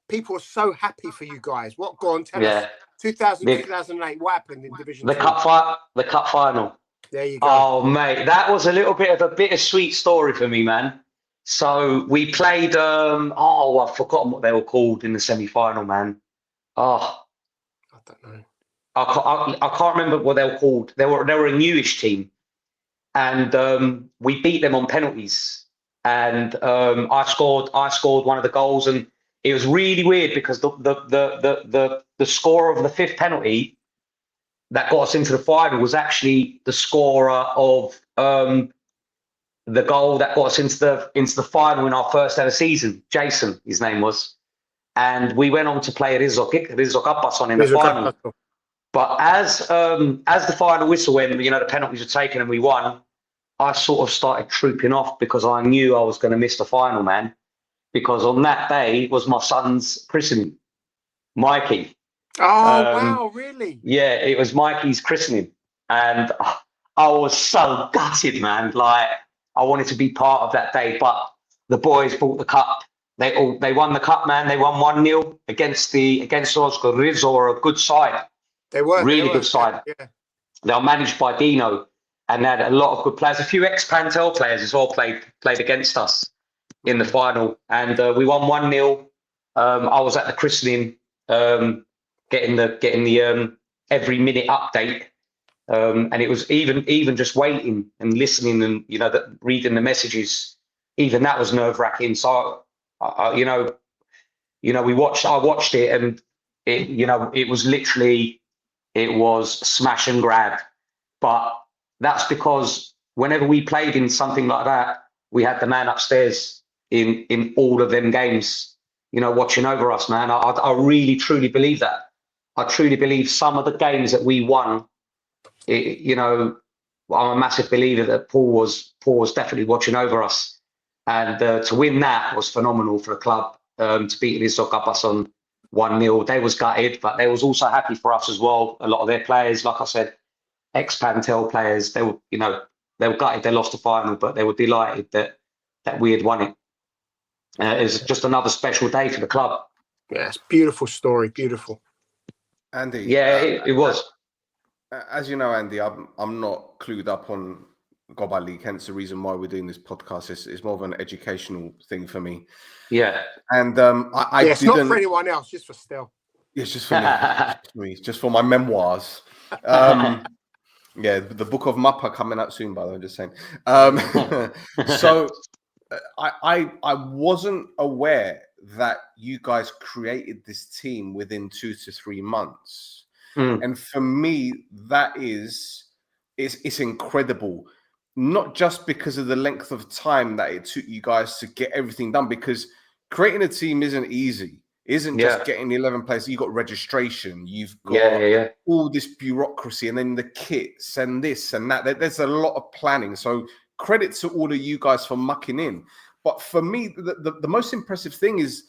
people were so happy for you guys. What? Go on, tell us. 2000-2008. What happened in Division The Two? the cup final. There you go. Oh mate, that was a little bit of a bittersweet story for me, man. So we played. I've forgotten what they were called in the semi-final, man. Oh, I don't know. I can't remember what they were called. They were a newish team, and we beat them on penalties. And I scored one of the goals, and it was really weird because the scorer of the fifth penalty that got us into the final was actually the scorer of the goal that got us into the final in our first ever season. Jason, his name was, and we went on to play Rizzo K.O.P.A in the final. But as the final whistle went, the penalties were taken and we won, I sort of started trooping off because I knew I was going to miss the final, man. Because on that day was my son's christening, Mikey. Oh, wow, really? Yeah, it was Mikey's christening. And I was so gutted, man. Like, I wanted to be part of that day, but the boys brought the cup. They won the cup, man. They won 1-0 against Oscar Rizzo, or a good side. They were really good side. Yeah. They were managed by Dino, and they had a lot of good players. A few ex-Pantel players as well played against us in the final, and we won 1-0. I was at the christening, getting the every minute update, and it was even just waiting and listening and reading the messages. Even that was nerve-wracking. So I watched it, and it was literally. It was smash and grab, but that's because whenever we played in something like that, we had the man upstairs in all of them games, watching over us, man. I really, truly believe that. I truly believe some of the games that we won, I'm a massive believer that Paul was definitely watching over us. And to win that was phenomenal for the club, to beat Rizzo K.O.P.A on 1-0. They was gutted, but they was also happy for us as well. A lot of their players, like I said, ex-Pantel players, they were gutted they lost the final, but they were delighted that we had won it. It was just another special day for the club. Yeah, it's beautiful story, beautiful. Andy. Yeah, it was. As you know, Andy, I'm not clued up on K.O.P.A League, hence the reason why we're doing this podcast. It's more of an educational thing for me. Yeah. And it's not for anyone else, just for Stel. It's just for me. Just for my memoirs. Yeah, the Book of Mappa coming out soon, by the way, just saying. So I wasn't aware that you guys created this team within 2 to 3 months. And for me, that it's incredible. Not just because of the length of time that it took you guys to get everything done, because creating a team isn't easy. Isn't just getting the 11 players. You've got registration, you've got all this bureaucracy, and then the kits and this and that. There's a lot of planning. So credit to all of you guys for mucking in. But for me, the most impressive thing is,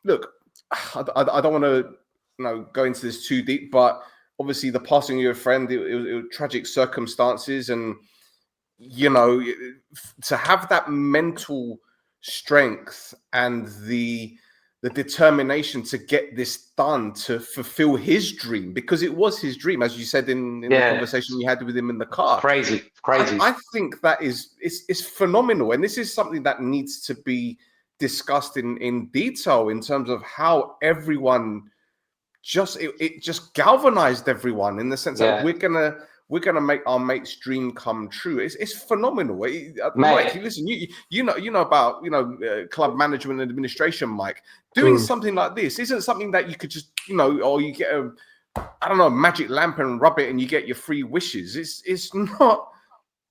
look, I don't want to go into this too deep, but obviously the passing of your friend, it was tragic circumstances, and to have that mental strength and the determination to get this done, to fulfill his dream, because it was his dream, as you said in the conversation we had with him in the car. Crazy. I think that it's phenomenal, and this is something that needs to be discussed in detail in terms of how everyone it just galvanized everyone in the sense that we're gonna make our mate's dream come true. It's phenomenal. Mike, listen, you know about club management and administration, Mike. Doing something like this isn't something that you could just or you get a magic lamp and rub it and you get your 3 wishes. It's not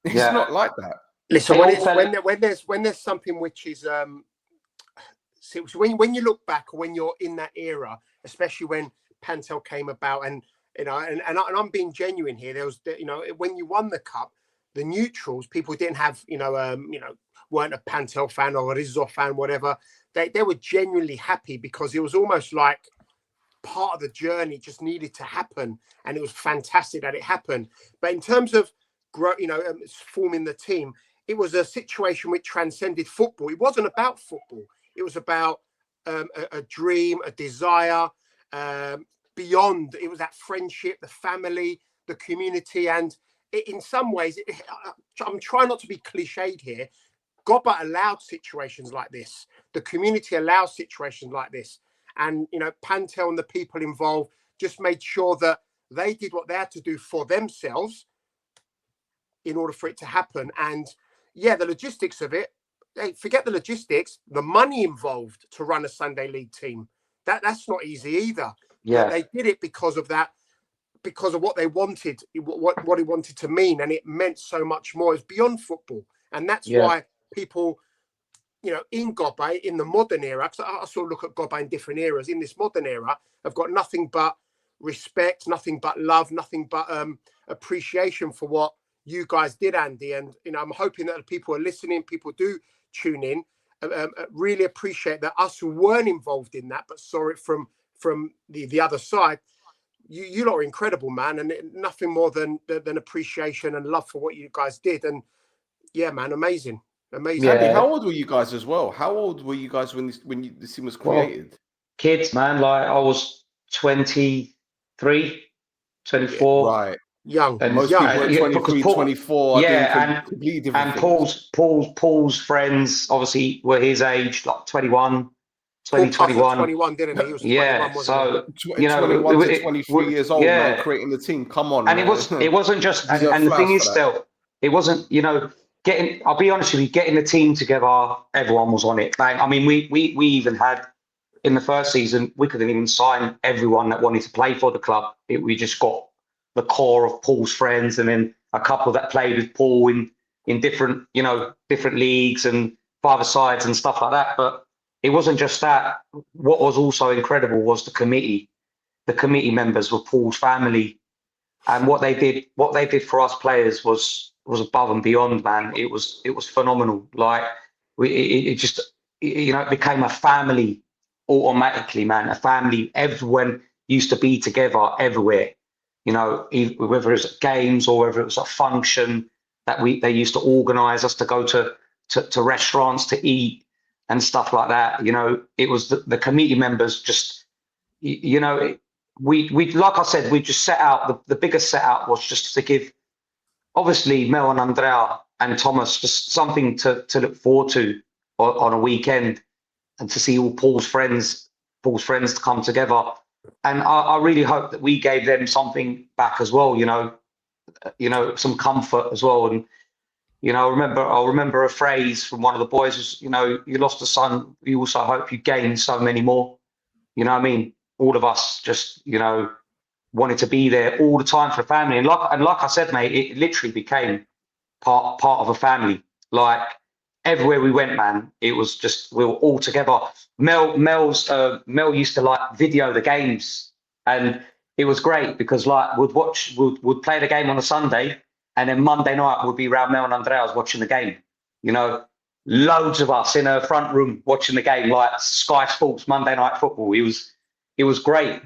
like that. Listen, when there's something which is when you look back, when you're in that era, especially when Pantel came about, and I'm being genuine here. There was, when you won the cup, the neutrals, people didn't have, weren't a Pantel fan or a Rizzo fan, whatever. They were genuinely happy because it was almost like part of the journey just needed to happen, and it was fantastic that it happened. But in terms of forming the team. It was a situation which transcended football. It wasn't about football. It was about a dream, a desire, beyond. It was that friendship, the family, the community, and in some ways, I'm trying not to be cliched here. K.O.P.A allowed situations like this. The community allows situations like this. And, Pantel and the people involved just made sure that they did what they had to do for themselves in order for it to happen. And yeah, the logistics of it, hey, forget the logistics, the money involved to run a Sunday League team. That's not easy either. Yeah. But they did it because of that, because of what they wanted, what it wanted to mean. And it meant so much more. It's beyond football. And that's why people, in K.O.P.A, in the modern era, because I sort of look at K.O.P.A in different eras, in this modern era, I've got nothing but respect, nothing but love, nothing but appreciation for what you guys did, Andy. And, I'm hoping that the people are listening, people do tune in, really appreciate that us who weren't involved in that, but saw it from the other side. You lot are incredible, man. And nothing more than appreciation and love for what you guys did. And yeah, man, amazing. Andy, how old were you guys as well? How old were you guys when this team was created? Well, kids, man. Like I was 23, 24. Right. Young. And most people are 23, 24. Yeah, completely different and Paul's friends obviously were his age, like 21, 20, 21. 21, didn't he? He was 21, wasn't so 21 to 23 years old, man, creating the team. Come on, and man. it wasn't just, and the thing is, still, it wasn't, getting. I'll be honest with you, getting the team together. Everyone was on it. Bang. I mean, we even had in the first season, we couldn't even sign everyone that wanted to play for the club. We just got the core of Paul's friends, and then a couple that played with Paul in different, different leagues and five sides and stuff like that. But it wasn't just that. What was also incredible was the committee. The committee members were Paul's family, and what they did for us players was above and beyond, man. It was phenomenal. Like it became a family automatically, man. A family. Everyone used to be together everywhere. Whether it was at games or whether it was a function that they used to organise us to go to restaurants to eat and stuff like that. It was the committee members just, we like I said, we just set out, the biggest set out was just to give, obviously, Mel and Andrea and Thomas just something to look forward to on a weekend, and to see all Paul's friends to come together. And I really hope that we gave them something back as well, some comfort as well. And, I'll remember a phrase from one of the boys was, you lost a son, you also hope you gain so many more. You know what I mean? All of us just, wanted to be there all the time for family. And like I said, mate, it literally became part of a family. Like everywhere we went, man, it was just, we were all together. Mel used to like video the games, and it was great because like we'd play the game on a Sunday, and then Monday night would be around Mel and Andreas watching the game. Loads of us in a front room watching the game, like Sky Sports Monday Night Football. It was great.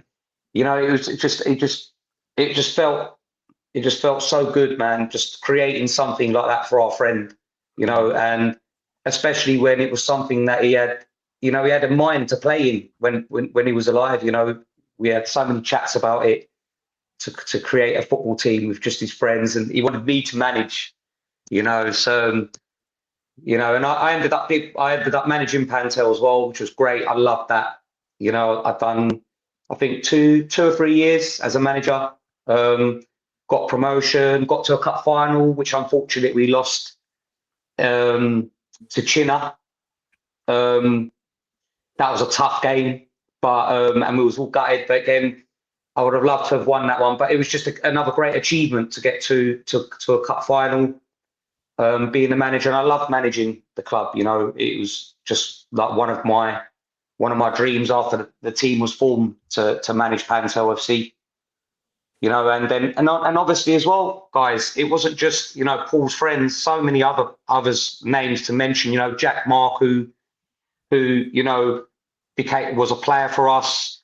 It just felt so good, man. Just creating something like that for our friend, and especially when it was something that he had a mind to play in when he was alive. We had so many chats about it, to create a football team with just his friends, and he wanted me to manage, so, and I ended up managing Pantel as well, which was great. I loved that. I've done, I think 2 or 3 years as a manager, got promotion, got to a cup final, which unfortunately we lost to China. That was a tough game, but and we was all gutted. But again, I would have loved to have won that one. But it was just another great achievement to get to a cup final, being the manager. And I loved managing the club. It was just like one of my dreams after the team was formed to manage Pantel FC. And obviously as well, guys, it wasn't just Paul's friends. So many others names to mention. Jack Mark, who was a player for us,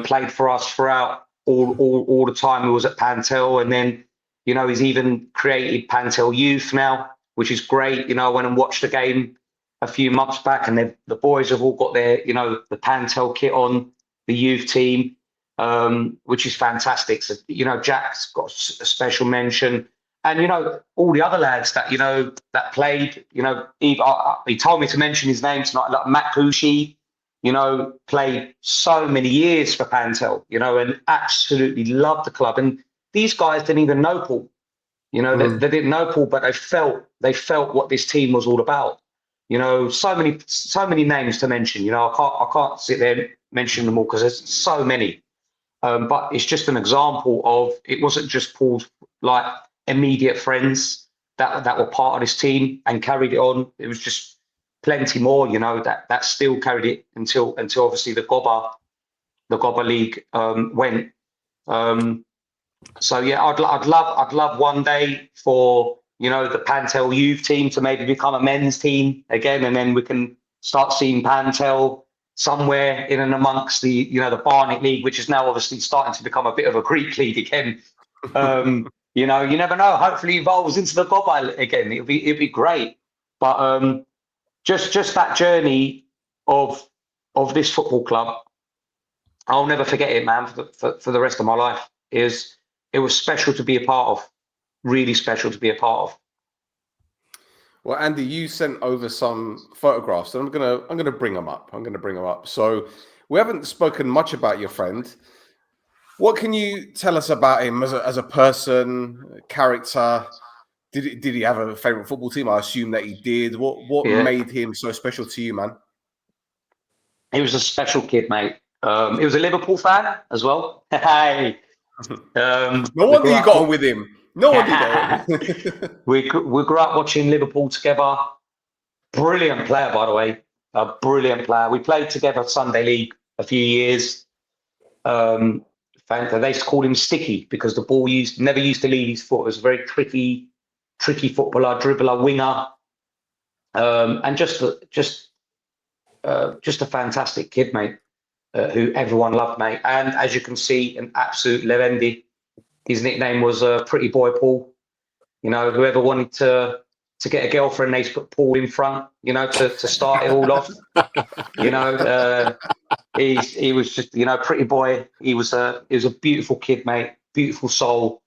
played for us throughout all the time he was at Pantel, and then You know, he's even created Pantel Youth now, which is great. You know, I went and watched the game a few months back, and the boys have all got their, you know, the Pantel kit on, the youth team, which is fantastic. So, you know, Jack's got a special mention. And, you know, all the other lads that, you know, that played, you know, he told me to mention his name tonight, like Matt Cushy, you know, played so many years for Pantel, you know, and absolutely loved the club. And these guys didn't even know Paul, you know, they didn't know Paul, but they felt what this team was all about. You know, so many names to mention. You know, I can't sit there and mention them all because there's so many. But it's just an example of, it wasn't just Paul's like immediate friends that were part of this team and carried it on. It was just plenty more, you know, that still carried it until obviously the K.O.P.A League went. So yeah, I'd love one day for, you know, the Pantel youth team to maybe become a men's team again, and then we can start seeing Pantel somewhere in and amongst the, you know, the Barnet League, which is now obviously starting to become a bit of a Greek league again. You know, you never know. Hopefully, evolves into the K.O.P.A again. It'd be great. But just that journey of this football club, I'll never forget it, man. For the rest of my life, it was special to be a part of. Really special to be a part of. Well, Andy, you sent over some photographs, and I'm gonna bring them up. So we haven't spoken much about your friend. What can you tell us about him as a person, character? Did he have a favorite football team? I assume that he did. What Yeah. made him so special to you, man? He was a special kid, mate. He was a Liverpool fan as well. Hey. No wonder you got on with him. No wonder you got on with him. We grew up watching Liverpool together. Brilliant player, by the way. A brilliant player. We played together Sunday League a few years. They used to call him Sticky because the ball never used to leave his foot. It was a very tricky footballer, dribbler, winger, and just a fantastic kid, mate, who everyone loved, mate. And as you can see, an absolute legendi. His nickname was Pretty Boy Paul. You know, whoever wanted to get a girlfriend, they used to put Paul in front, you know, to start it all off. You know, he was just, you know, pretty boy. He was a beautiful kid, mate. Beautiful soul.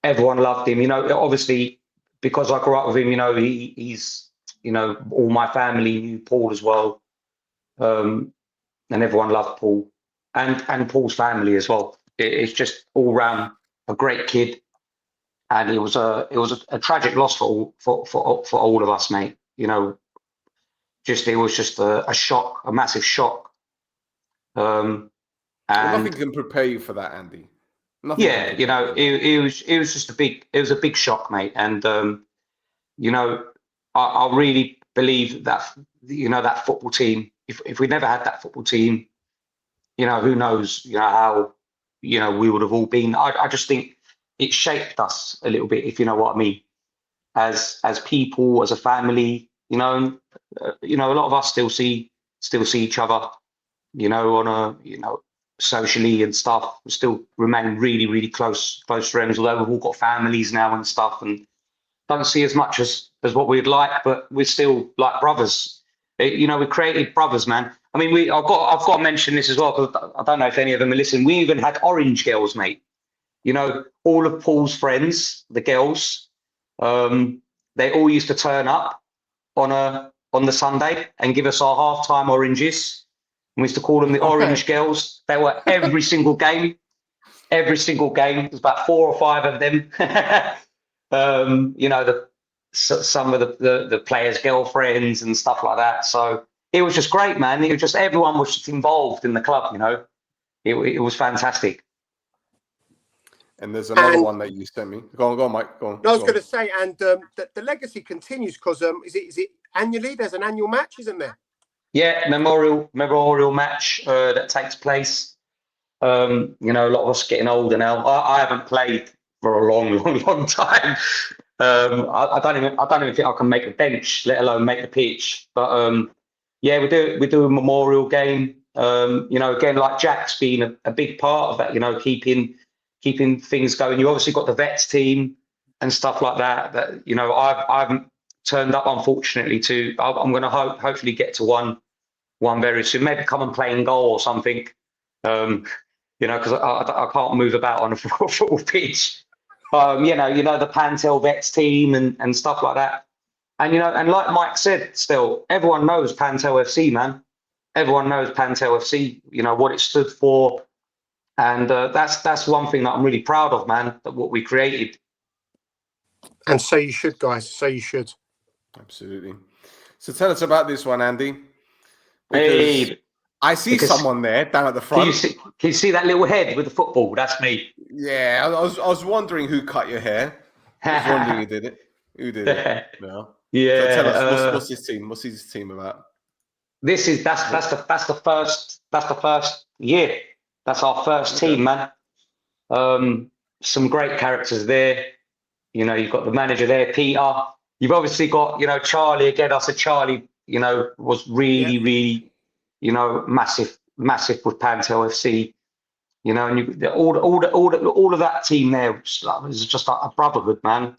Everyone loved him. You know, obviously because I grew up with him. You know, he's, you know, all my family knew Paul as well, and everyone loved Paul and Paul's family as well. It's just all round a great kid, and it was a tragic loss for all of us, mate. You know, it was just a shock, a massive shock. And nothing can prepare you for that, Andy. Nothing. Yeah, you know, it was just it was a big shock, mate. And you know, I really believe that, you know, that football team. If we never had that football team, you know, who knows, you know, how, you know, we would have all been. I just think it shaped us a little bit, if you know what I mean, as people, as a family. You know, a lot of us still see each other, you know, on a, you know, socially and stuff. We still remain really, really close friends, although we've all got families now and stuff, and don't see as much as what we'd like, but we're still like brothers. You know, we created brothers, man. I mean, I've got to mention this as well, because I don't know if any of them are listening. We even had orange girls, mate. You know, all of Paul's friends, the girls, they all used to turn up on the Sunday and give us our halftime oranges. We used to call them the Orange Girls. They were every single game. There's about 4 or 5 of them. You know, some of the players' girlfriends and stuff like that. So it was just great, man. It was just, everyone was just involved in the club. You know, it was fantastic. And there's another one that you sent me. Go on, Mike. Go on. No, I was going to say, and the legacy continues because is it annually? There's an annual match, isn't there? Yeah, memorial match that takes place. You know, a lot of us getting older now. I haven't played for a long time. I don't even think I can make a bench, let alone make a pitch. But yeah, we do a memorial game. You know, again, like Jack's been a big part of that. You know, keeping things going. You obviously got the vets team. and stuff like that. That you know, I've turned up unfortunately to. I'm going to hopefully get to one very soon. Maybe come and play in goal or something. You know, because I can't move about on a football pitch. You know the Pantel Vets team and stuff like that. And you know, and like Mike said, still everyone knows Pantel FC, man. Everyone knows Pantel FC. You know what it stood for, and that's one thing that I'm really proud of, man. That what we created. And so you should, guys. So you should. Absolutely. So tell us about this one, Andy. Because Hey, I see because someone there down at the can you front. can you see that little head with the football? That's me. Yeah, I was wondering who cut your hair. I was wondering who did it. Who did it? No. So tell us what's his team? What's his team about? This is that's the first year. That's our first team, man. Some great characters there. You know, you've got the manager there, Peter. You've obviously got, you know, Charlie again. I said Charlie, you know, was really, you know, massive with Pantel FC. You know, and you all of that team there was just like a brotherhood, man.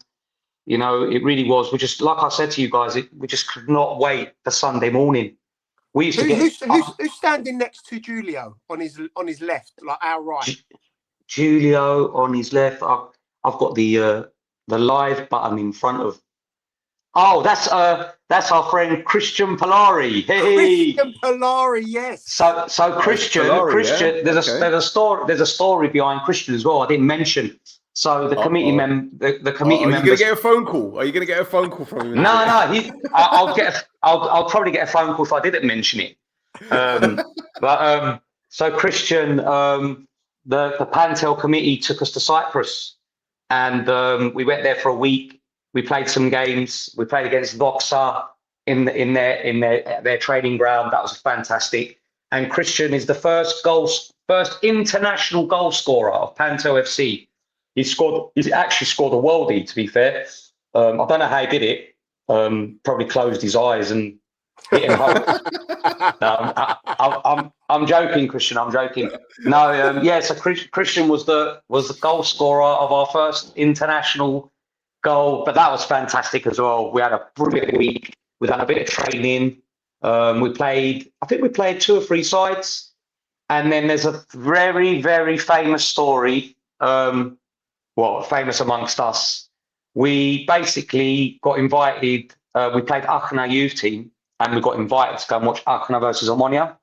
You know, it really was. We just, like I said to you guys, we just could not wait for Sunday morning. We used to get Who's standing next to Julio on his left, like our right? Julio on his left. I've got the live button in front of. Oh, that's our friend Christian Polari. Hey, Christian Polari, yes. So Christian, Polari, yeah? There's a story behind Christian as well. I didn't mention. So the committee the committee Are you members. going to get a phone call? Are you going to get a phone call from him? No. I'll probably get a phone call if I didn't mention it. So Christian, the Pantel committee took us to Cyprus, and we went there for a week. We played some games. We played against Boxa in their training ground. That was fantastic. And Christian is the first international goal scorer of Pantel FC. He's actually scored a worldie, to be fair. I don't know how he did it. Probably closed his eyes and hit him home. No, I'm joking, Christian. I'm joking. No, so Christian was the goal scorer of our first international goal, but that was fantastic as well. We had a brilliant week. We done a bit of training. I think we played 2 or 3 sides, and then there's a very, very famous story. Famous amongst us. We basically got invited. We played Akna youth team, and we got invited to go and watch Akna versus Omonia.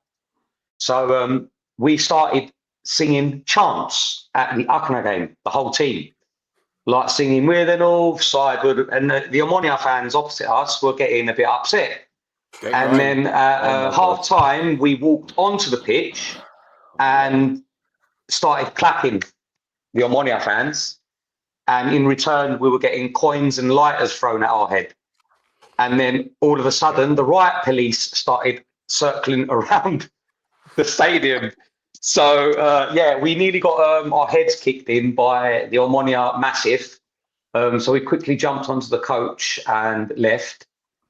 So we started singing chants at the Akna game, the whole team. Like singing "We're the North Side," and the Omonia fans opposite us were getting a bit upset. Then at half time, we walked onto the pitch and started clapping the Omonia fans, and in return, we were getting coins and lighters thrown at our head. And then all of a sudden, the riot police started circling around the stadium. So we nearly got our heads kicked in by the Omonia Massive. So we quickly jumped onto the coach and left.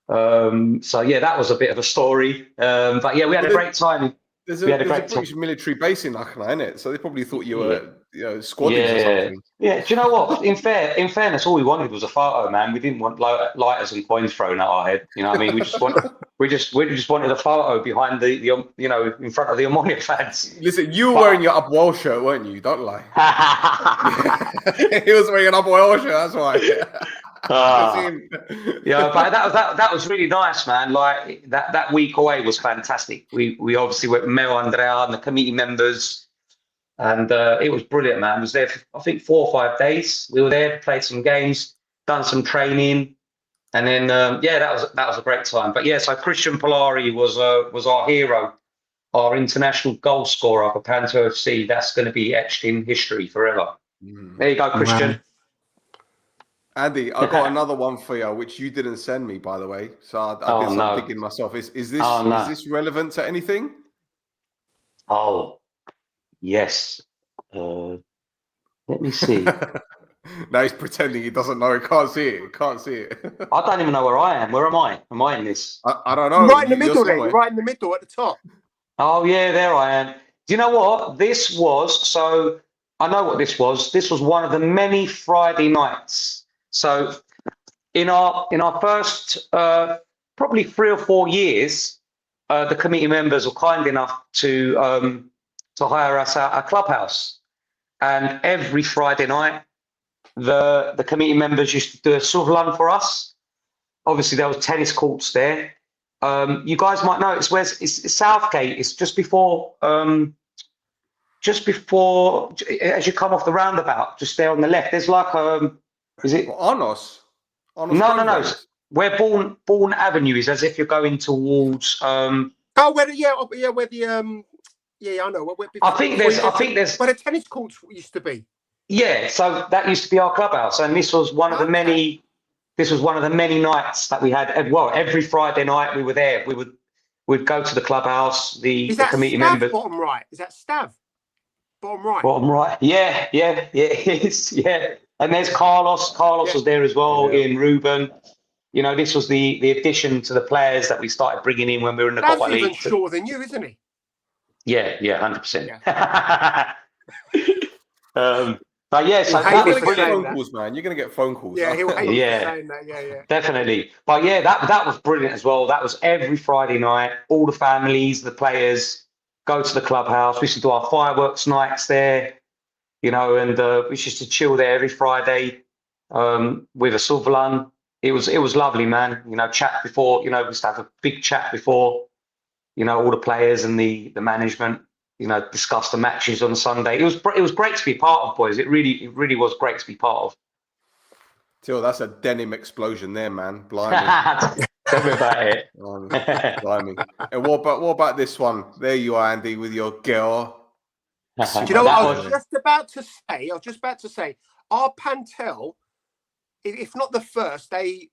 That was a bit of a story. But yeah, we had a great time. There's a British military base in Akna, isn't it? So they probably thought you were, squaddies or something. Yeah, do you know what? In fairness, all we wanted was a photo, man. We didn't want lighters and coins thrown at our head. You know what I mean? We just wanted a photo behind the in front of the Omonia fans. Listen, you were wearing your Up Welsh shirt, weren't you? Don't lie. He was wearing an Up Welsh shirt. That's why. But that was really nice, man. Like that week away was fantastic. We obviously went with Mel, Andrea, and the committee members, and it was brilliant, man. I was there for, I think, 4 or 5 days. We were there, played some games, done some training, and then that was a great time. But so Christian Polari was our hero, our international goal scorer for Pantel FC. That's going to be etched in history forever. There you go, Christian. Wow. Andy, I've got another one for you, which you didn't send me, by the way. So I did some thinking myself. Is this relevant to anything? Oh, yes. Let me see. Now he's pretending he doesn't know. He can't see it. I don't even know where I am. Where am I? Am I in this? I don't know. Right in the middle there. Right in the middle at the top. Oh, yeah, there I am. Do you know what? I know what this was. This was one of the many Friday nights So in our first probably 3 or 4 years, the committee members were kind enough to hire us out a clubhouse, and every Friday night the committee members used to do a Sutherland for us. Obviously there was tennis courts there. You guys might know it's Southgate. It's just before as you come off the roundabout, just there on the left. There's like is it Arnos? no. It's where Bourne Avenue is, as if you're going towards Oh, where the where the I know. I think there's where the tennis courts used to be. Yeah, so that used to be our clubhouse, and this was one of the many. This was one of the many nights that we had. Well, every Friday night we were there. We'd go to the clubhouse. The committee members. Bottom right? Is that Stav? Bottom right. Bottom right. Yeah. It's, yeah. And there's Carlos. Carlos was there as well. Ian Ruben. You know, this was the addition to the players that we started bringing in when we were in the K.O.P.A league. That's even shorter than you, isn't he? Yeah, 100%. But yeah, so that was brilliant. Phone calls, man. You're gonna get phone calls. Yeah, he'll hate saying that. Yeah. Definitely. But yeah, that was brilliant as well. That was every Friday night. All the families, the players go to the clubhouse. We used to do our fireworks nights there, you know, and we used to chill there every Friday with a Sutherland. It was lovely, man. You know, chat before. You know, we used to have a big chat before. You know, all the players and the management. You know, discuss the matches on Sunday. It was great to be part of, boys. It really was great to be part of. Till that's a denim explosion there, man. Blimey. Tell me about it. Blimey. And what about this one? There you are, Andy, with your girl. Do you know what I was just about to say? Our Pantel, if not the first, they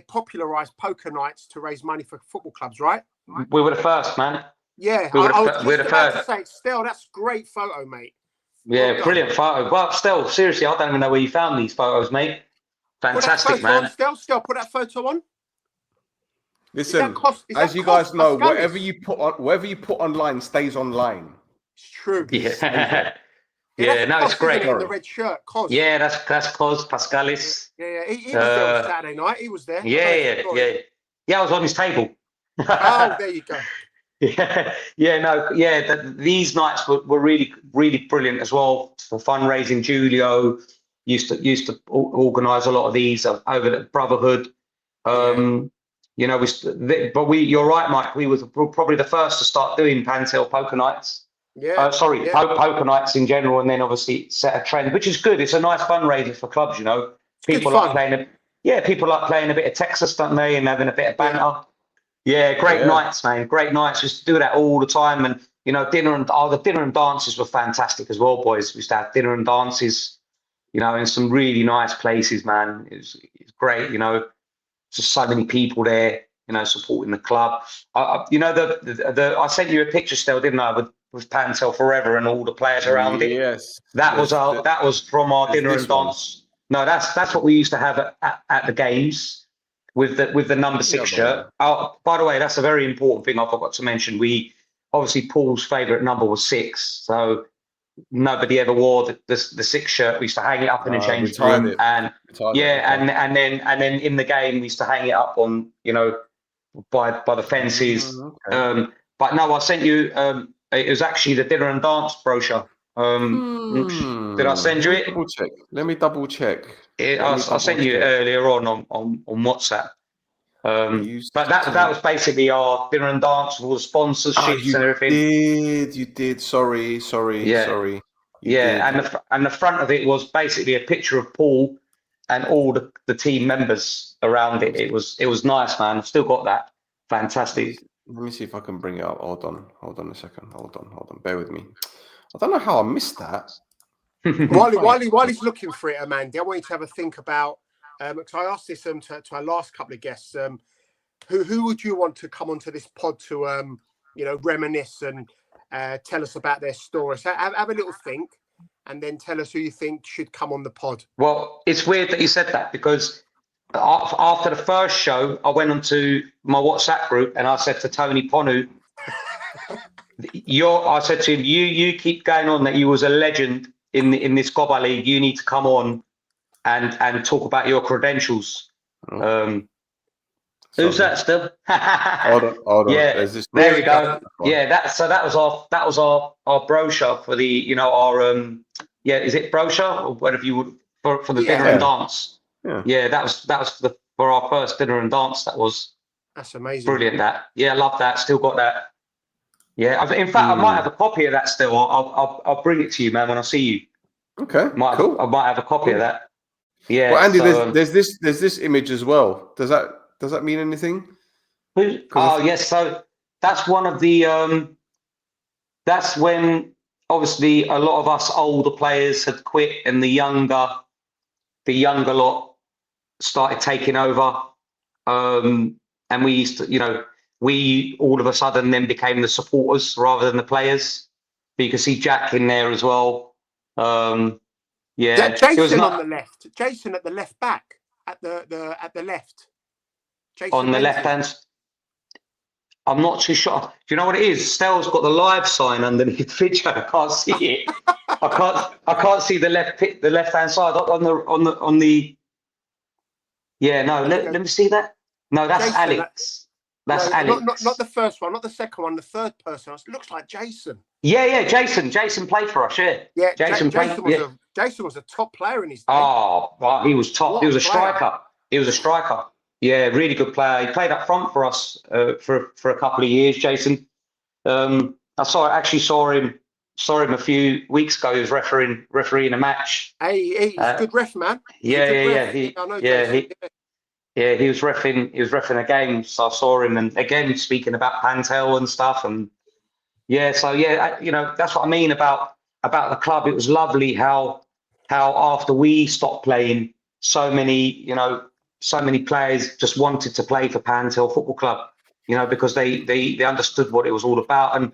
popularised poker nights to raise money for football clubs, right? We were the first, man. Yeah, I was just about to say, Stel, that's a great photo, mate. Yeah, well brilliant photo. Well, Stel, seriously, I don't even know where you found these photos, mate. Fantastic, man. Stel, put that photo on. Listen, as you guys know, whatever you put online stays online. It's true. Yeah. Yeah, no, it's great. The red shirt, Cos. Yeah, that's Cos Pascalis. Yeah, he was there on Saturday night. He was there. Yeah, I was on his table. Oh, there you go. These nights were really brilliant as well for fundraising. Julio used to organise a lot of these over the Brotherhood. You know, you're right, Mike. We were probably the first to start doing Pantel poker nights. Poker nights in general, and then obviously set a trend, which is good. It's a nice fundraiser for clubs. You know, people like playing a bit of Texas, don't they, and having a bit of banter. Yeah, great nights, man. Great nights. Just to do that all the time. And, you know, the dinner and dances were fantastic as well, boys. We used to have dinner and dances, you know, in some really nice places, man. It was great, you know, just so many people there, you know, supporting the club. You know, I sent you a picture still, didn't I, with Pantel Forever and all the players around it. Yes. That was from our dinner and dance. No, that's what we used to have at the games. With the number 6 shirt. Oh, by the way, that's a very important thing I forgot to mention. Obviously Paul's favourite number was 6, so nobody ever wore the 6 shirt. We used to hang it up in a change room, and then in the game we used to hang it up on, you know, by the fences. But no, I sent you. It was actually the dinner and dance brochure. Did I send you it? Let me double check. I sent you it earlier on WhatsApp. But that was basically our dinner and dance with all the sponsorships and everything. You did. Sorry. And the front of it was basically a picture of Paul and all the team members around it. It was nice, man. I've still got that. Fantastic. Let me see if I can bring it up. Hold on a second. Hold on. Bear with me. I don't know how I missed that. While he's looking for it, Amanda, I want you to have a think about. Because I asked this to our last couple of guests. Who would you want to come onto this pod to, you know, reminisce and tell us about their story? So have a little think, and then tell us who you think should come on the pod. Well, it's weird that you said that, because after the first show, I went onto my WhatsApp group and I said to Tony Ponu. I said to him, you keep going on that you was a legend in this K.O.P.A league. You need to come on and talk about your credentials. Oh. Who's Sorry. that still? Hold on. Yeah, There's this. there we go. That's fine. Yeah, that was our brochure for the, you know, our is it brochure or whatever you would for the dinner and dance. Yeah. That was for our first dinner and dance. That was That's amazing. brilliant. That, yeah, I love that. Still got that. Yeah, in fact, I might have a copy of that still. I'll bring it to you, man, when I see you. Okay. Cool. I might have a copy of that. Yeah. Well, Andy, so, there's this image as well. Does that mean anything? yes. So that's one of the. That's when obviously a lot of us older players had quit, and the younger lot started taking over. And we used to, you know, we all of a sudden then became the supporters rather than the players. But you can see Jack in there as well. Jason on the left. Jason at the left back at the left. Jason on the left hand. I'm not too sure. Do you know what it is? Stell's got the live sign underneath the picture. I can't see it. I can't see the left hand side on the. Yeah, no. Let me see that. No, that's Jason, Alex. That's Alex. Not the first one, not the second one. The third person. It looks like Jason. Yeah. Jason played for us. Yeah. Jason was a top player in his day. Oh, well, he was top. He was a striker. He was a striker. Yeah, really good player. He played up front for us for a couple of years, Jason. I saw him a few weeks ago. He was refereeing a match. Hey, he's a good ref, man. Yeah. He was reffing a game, so I saw him, and again speaking about Pantel and stuff, and you know, that's what I mean about the club. It was lovely how after we stopped playing, so many players just wanted to play for Pantel Football Club, you know, because they understood what it was all about. And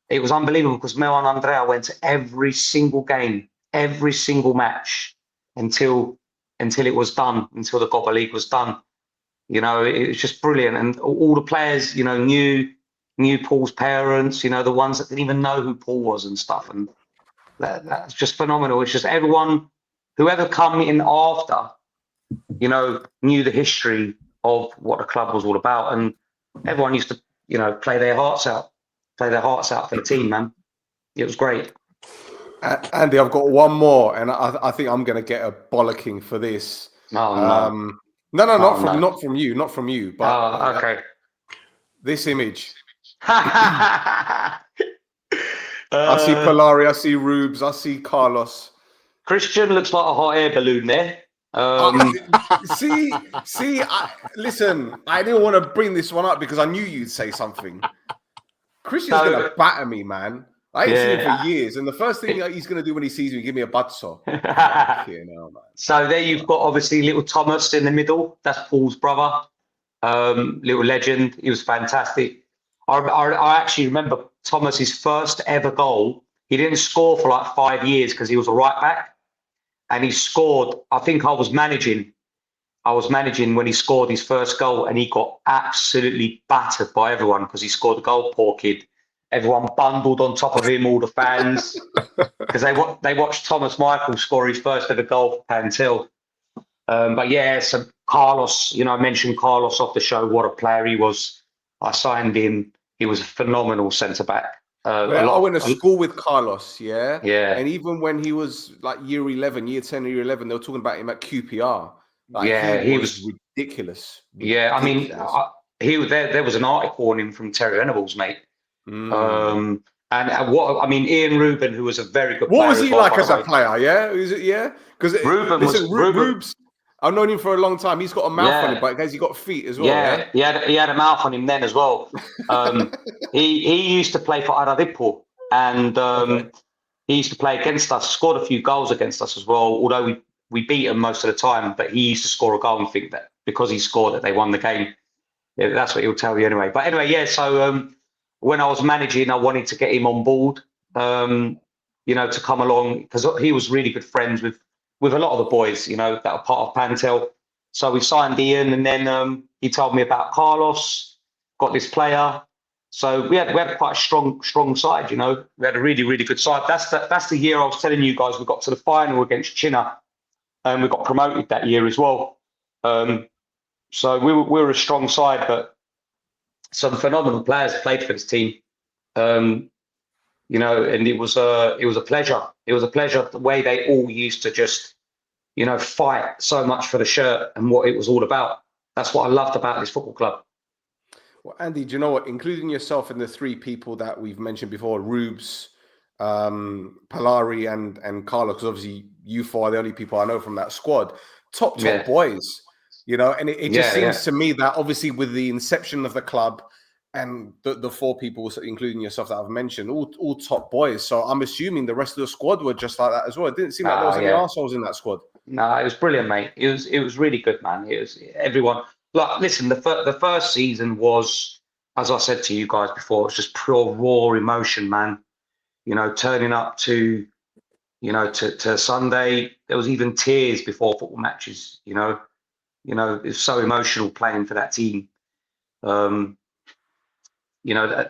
it was unbelievable because Mel and Andrea went to every single game, every single match until it was done, until the K.O.P.A League was done. You know, it was just brilliant. And all the players, you know, knew Paul's parents, you know, the ones that didn't even know who Paul was and stuff. And that's just phenomenal. It's just whoever come in after, you know, knew the history of what the club was all about, and everyone used to, you know, play their hearts out for the team, man. It was great. Andy, I've got one more, and I think I'm going to get a bollocking for this. No. Not from you, but okay. This image. I see Polari, I see Rubes, I see Carlos. Christian looks like a hot air balloon there. Listen, I didn't want to bring this one up because I knew you'd say something. Christian's going to batter me, man. I ain't seen him for years, and the first thing he's going to do when he sees me, give me a buzzo. So there you've got obviously little Thomas in the middle. That's Paul's brother, little legend. He was fantastic. I actually remember Thomas's first ever goal. He didn't score for like 5 years because he was a right back. And he scored, I think I was managing when he scored his first goal, and he got absolutely battered by everyone because he scored a goal, poor kid. Everyone bundled on top of him, all the fans, because they watched Thomas Michael score his first ever goal for Pantel. But yeah, so Carlos, you know, I mentioned Carlos off the show, what a player he was. I signed him. He was a phenomenal centre-back. I went to school with Carlos, yeah? Yeah. And even when he was like year 10 or year 11, they were talking about him at K.O.P.A. Like, he was ridiculous. Yeah, I mean, there was an article on him from Terry Venables, mate. And Ian Rubin, who was a very good player. What was he like as a player, yeah? Is it, yeah? Because Rubes, I've known him for a long time. He's got a mouth on him, but has he got feet as well? Yeah, he had a mouth on him then as well. He used to play for Aradipo, and he used to play against us, scored a few goals against us as well, although we beat him most of the time, but he used to score a goal and think that because he scored that they won the game. Yeah, that's what he'll tell you anyway. But anyway, yeah, so when I was managing, I wanted to get him on board, you know, to come along, because he was really good friends with a lot of the boys, you know, that are part of Pantel. So we signed Ian, and then he told me about Carlos, got this player. So we had quite a strong side, you know. We had a really, really good side. That's the year I was telling you guys we got to the final against China. and we got promoted that year as well. So we were a strong side, but some phenomenal players played for this team. You know, and it was a pleasure. It was a pleasure the way they all used to just, you know, fight so much for the shirt and what it was all about. That's what I loved about this football club. Well, Andy, do you know what? Including yourself and the three people that we've mentioned before, Rubes, Palari, and Carlo, because obviously you four are the only people I know from that squad. Top boys, you know, and it just seems to me that obviously with the inception of the club and the four people, including yourself that I've mentioned, all top boys. So I'm assuming the rest of the squad were just like that as well. It didn't seem like there was any arseholes in that squad. No, it was brilliant, mate. It was really good, man. It was everyone. Like, listen, the first season was, as I said to you guys before, it's just pure raw emotion, man. You know, turning up to, you know, to Sunday, there was even tears before football matches. You know, it's so emotional playing for that team. You know,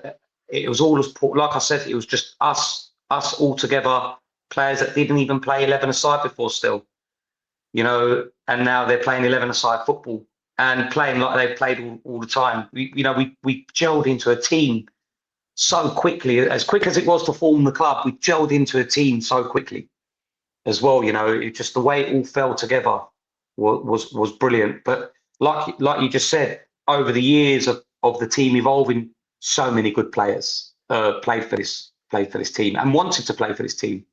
it was all, like I said, it was just us all together, players that didn't even play 11-a-side before still, you know, and now they're playing 11-a-side football and playing like they played all the time. We gelled into a team so quickly, as quick as it was to form the club, we gelled into a team so quickly as well. You know, it just the way it all fell together was brilliant. But like you just said, over the years of the team evolving, so many good players played for this team and wanted to play for this team.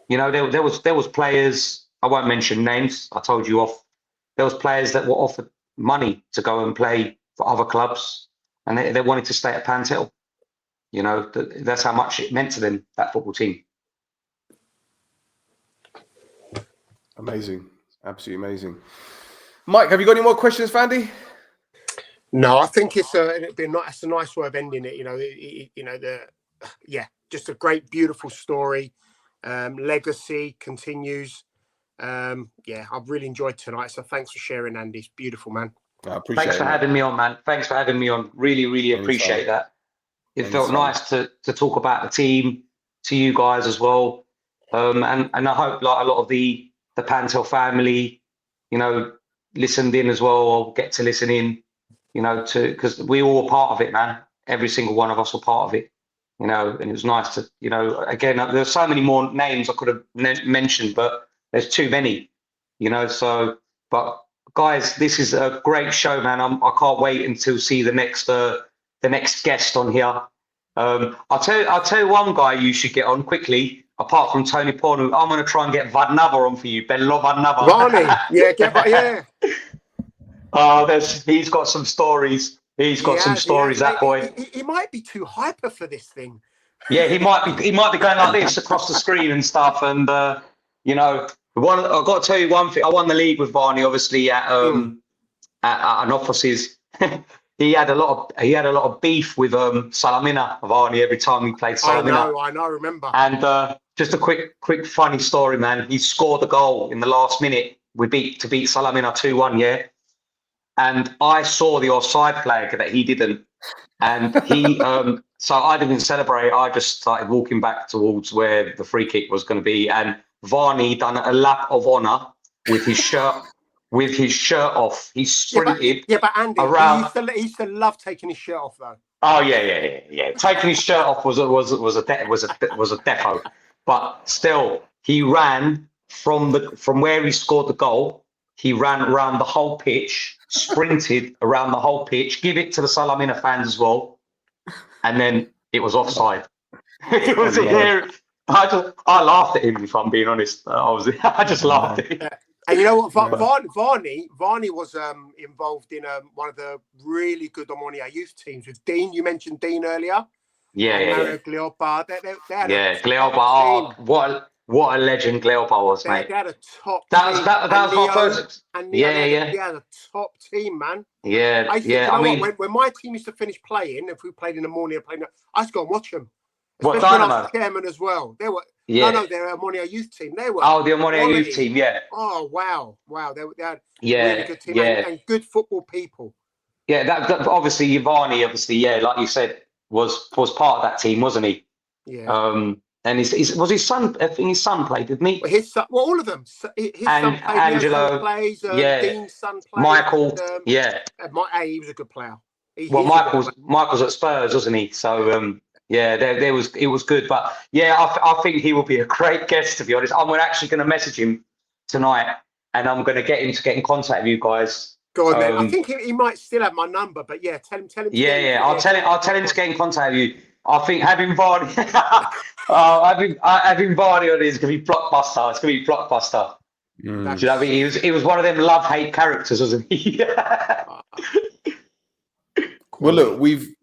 You know, there was players, I won't mention names, I told you off. There was players that were offered money to go and play for other clubs, and they wanted to stay at Pantel. You know, that's how much it meant to them, that football team. Amazing, absolutely amazing. Mike, have you got any more questions for Andy? No, I think it's a nice way of ending it. You know, just a great, beautiful story. Legacy continues. I've really enjoyed tonight. So thanks for sharing, Andy. It's beautiful, man. I appreciate it. Thanks for having me on, man. Thanks for having me on. Really, really appreciate that. It felt nice to talk about the team to you guys as well. And I hope like a lot of the Pantel family, you know, listened in as well, or get to listen in. You know, because we all were part of it, man. Every single one of us were part of it, you know, and it was nice to, you know, again, there's so many more names I could have mentioned, but there's too many, you know, so, but guys, this is a great show, man. I can't wait until see the next guest on here. I'll tell you one guy you should get on quickly, apart from Tony Porno. I'm going to try and get Vadnava on for you, Bello Vadnava. Ronnie, he's got some stories. He's got some stories. That boy. He might be too hyper for this thing. Yeah, he might be going like this across the screen and stuff. And you know, I've got to tell you one thing. I won the league with Varney, obviously at an offices. He had a lot of beef with Salamina Varney every time he played Salamina. I know, I remember. And just a quick funny story, man. He scored the goal in the last minute. We beat Salamina 2-1, yeah. And I saw the offside flag that he didn't, and he so I didn't celebrate. I just started walking back towards where the free kick was going to be, and Varney done a lap of honour with his shirt off. He sprinted. But Andy, around. He used to love taking his shirt off, though. Oh yeah. Taking his shirt off was a defo, but still he ran from where he scored the goal. He ran around the whole pitch, sprinted around the whole pitch, give it to the Salamina fans as well, and then it was offside. It was here. I laughed at him, if I'm being honest. I just laughed at him. And you know what? Varney was involved in one of the really good Omonia youth teams with Dean. You mentioned Dean earlier. Yeah. K.O.P.A. K.O.P.A. What a legend K.O.P.A. was, mate. They had a top. That was my first. They had a top team, man. Yeah. I mean, when my team used to finish playing, if we played in the morning, I used to go and watch them. What, Especially when I Dynamo? was chairman as well. They were. Yeah. No, they're Omonia youth team. They were. Oh, the Omonia youth team, yeah. Oh wow. They had Yeah, really good team and good football people. Yeah, that obviously Varney, like you said, was part of that team, wasn't he? Yeah. And was his son? I think his son played, didn't he? Well, his son, well, all of them. His son played. Angelo, Son plays. yeah. Dean's son played. Michael, yeah. He was a good player. Michael's at Spurs, wasn't he? So yeah, it was good. But yeah, I think he will be a great guest. To be honest, I'm actually going to message him tonight, and I'm going to get him to get in contact with you guys. Go on, man. I think he might still have my number, but yeah, tell him. Yeah. I'll tell him to get in contact with you. I think having Vardy, having Vardy on is going to be blockbuster. It's going to be blockbuster. Do you know what I mean? He was one of them love-hate characters, wasn't he? Well, look, we've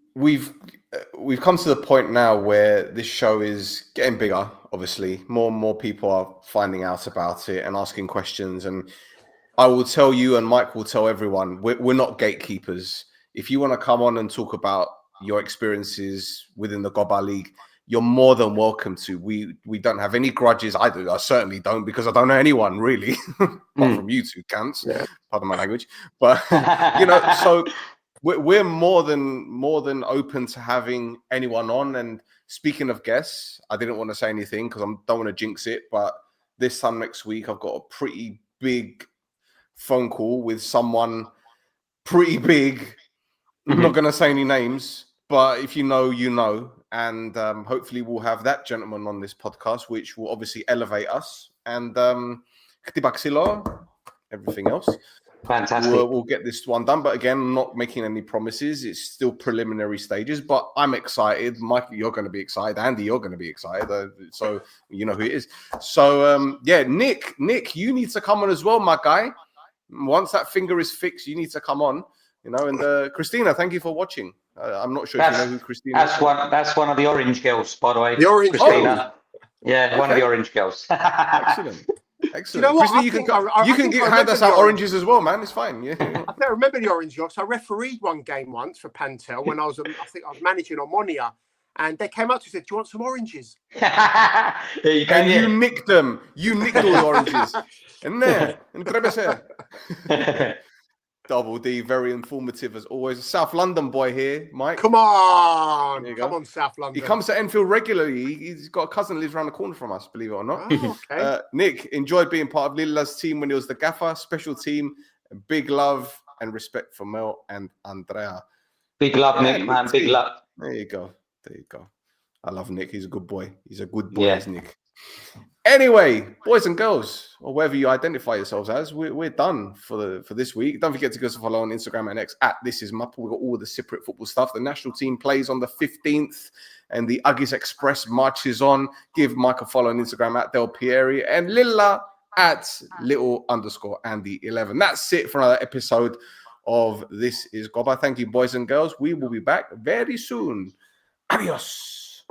come to the point now where this show is getting bigger. Obviously, more and more people are finding out about it and asking questions. And I will tell you, and Mike will tell everyone, we're not gatekeepers. If you want to come on and talk about your experiences within the K.O.P.A League, you're more than welcome to. We don't have any grudges. I certainly don't, because I don't know anyone really, apart from you two cunts. Yeah. Pardon my language, but so we're more than open to having anyone on. And speaking of guests, I didn't want to say anything because I don't want to jinx it, but this time next week I've got a pretty big phone call with someone pretty big. I'm not going to say any names, but if you know, you know. And hopefully we'll have that gentleman on this podcast, which will obviously elevate us. And everything else. Fantastic. We'll get this one done. But again, I'm not making any promises. It's still preliminary stages, but I'm excited. Mike, you're going to be excited. Andy, you're going to be excited. So you know who it is. So yeah, Nick, you need to come on as well, my guy. Once that finger is fixed, you need to come on. And Christina, thank you for watching. I'm not sure if you know who Christina is. That's one of the orange girls, by the way. The orange Christina. Yeah, one of the orange girls. Excellent. You know what? Christina, you can hand us out oranges as well, man. It's fine. Yeah. I don't remember the orange girls. I refereed one game once for Pantel when I think I was managing Omonia, and they came up to me and said, "Do you want some oranges?" There you go. And you nicked them. You nicked all the oranges. Double D, very informative as always. A South London boy here, Mike. Come on, South London. He comes to Enfield regularly. He's got a cousin who lives around the corner from us, believe it or not. Oh, okay. Nick, enjoyed being part of LILA's team when he was the gaffer. Special team. Big love and respect for Mel and Andrea. Big love, Nick, man. Big love. There you go. I love Nick. He's a good boy. He's a good boy, is Nick. Anyway, boys and girls, or wherever you identify yourselves as, we're done for this week. Don't forget to go to follow on Instagram and X at This Is Mappa. We've got all the Cypriot football stuff. The national team plays on the 15th, and the Uggies Express marches on. Give Mike a follow on Instagram at Del Pieri and Lila at little_Andy11. That's it for another episode of This Is K.O.P.A. Thank you, boys and girls. We will be back very soon. Adios.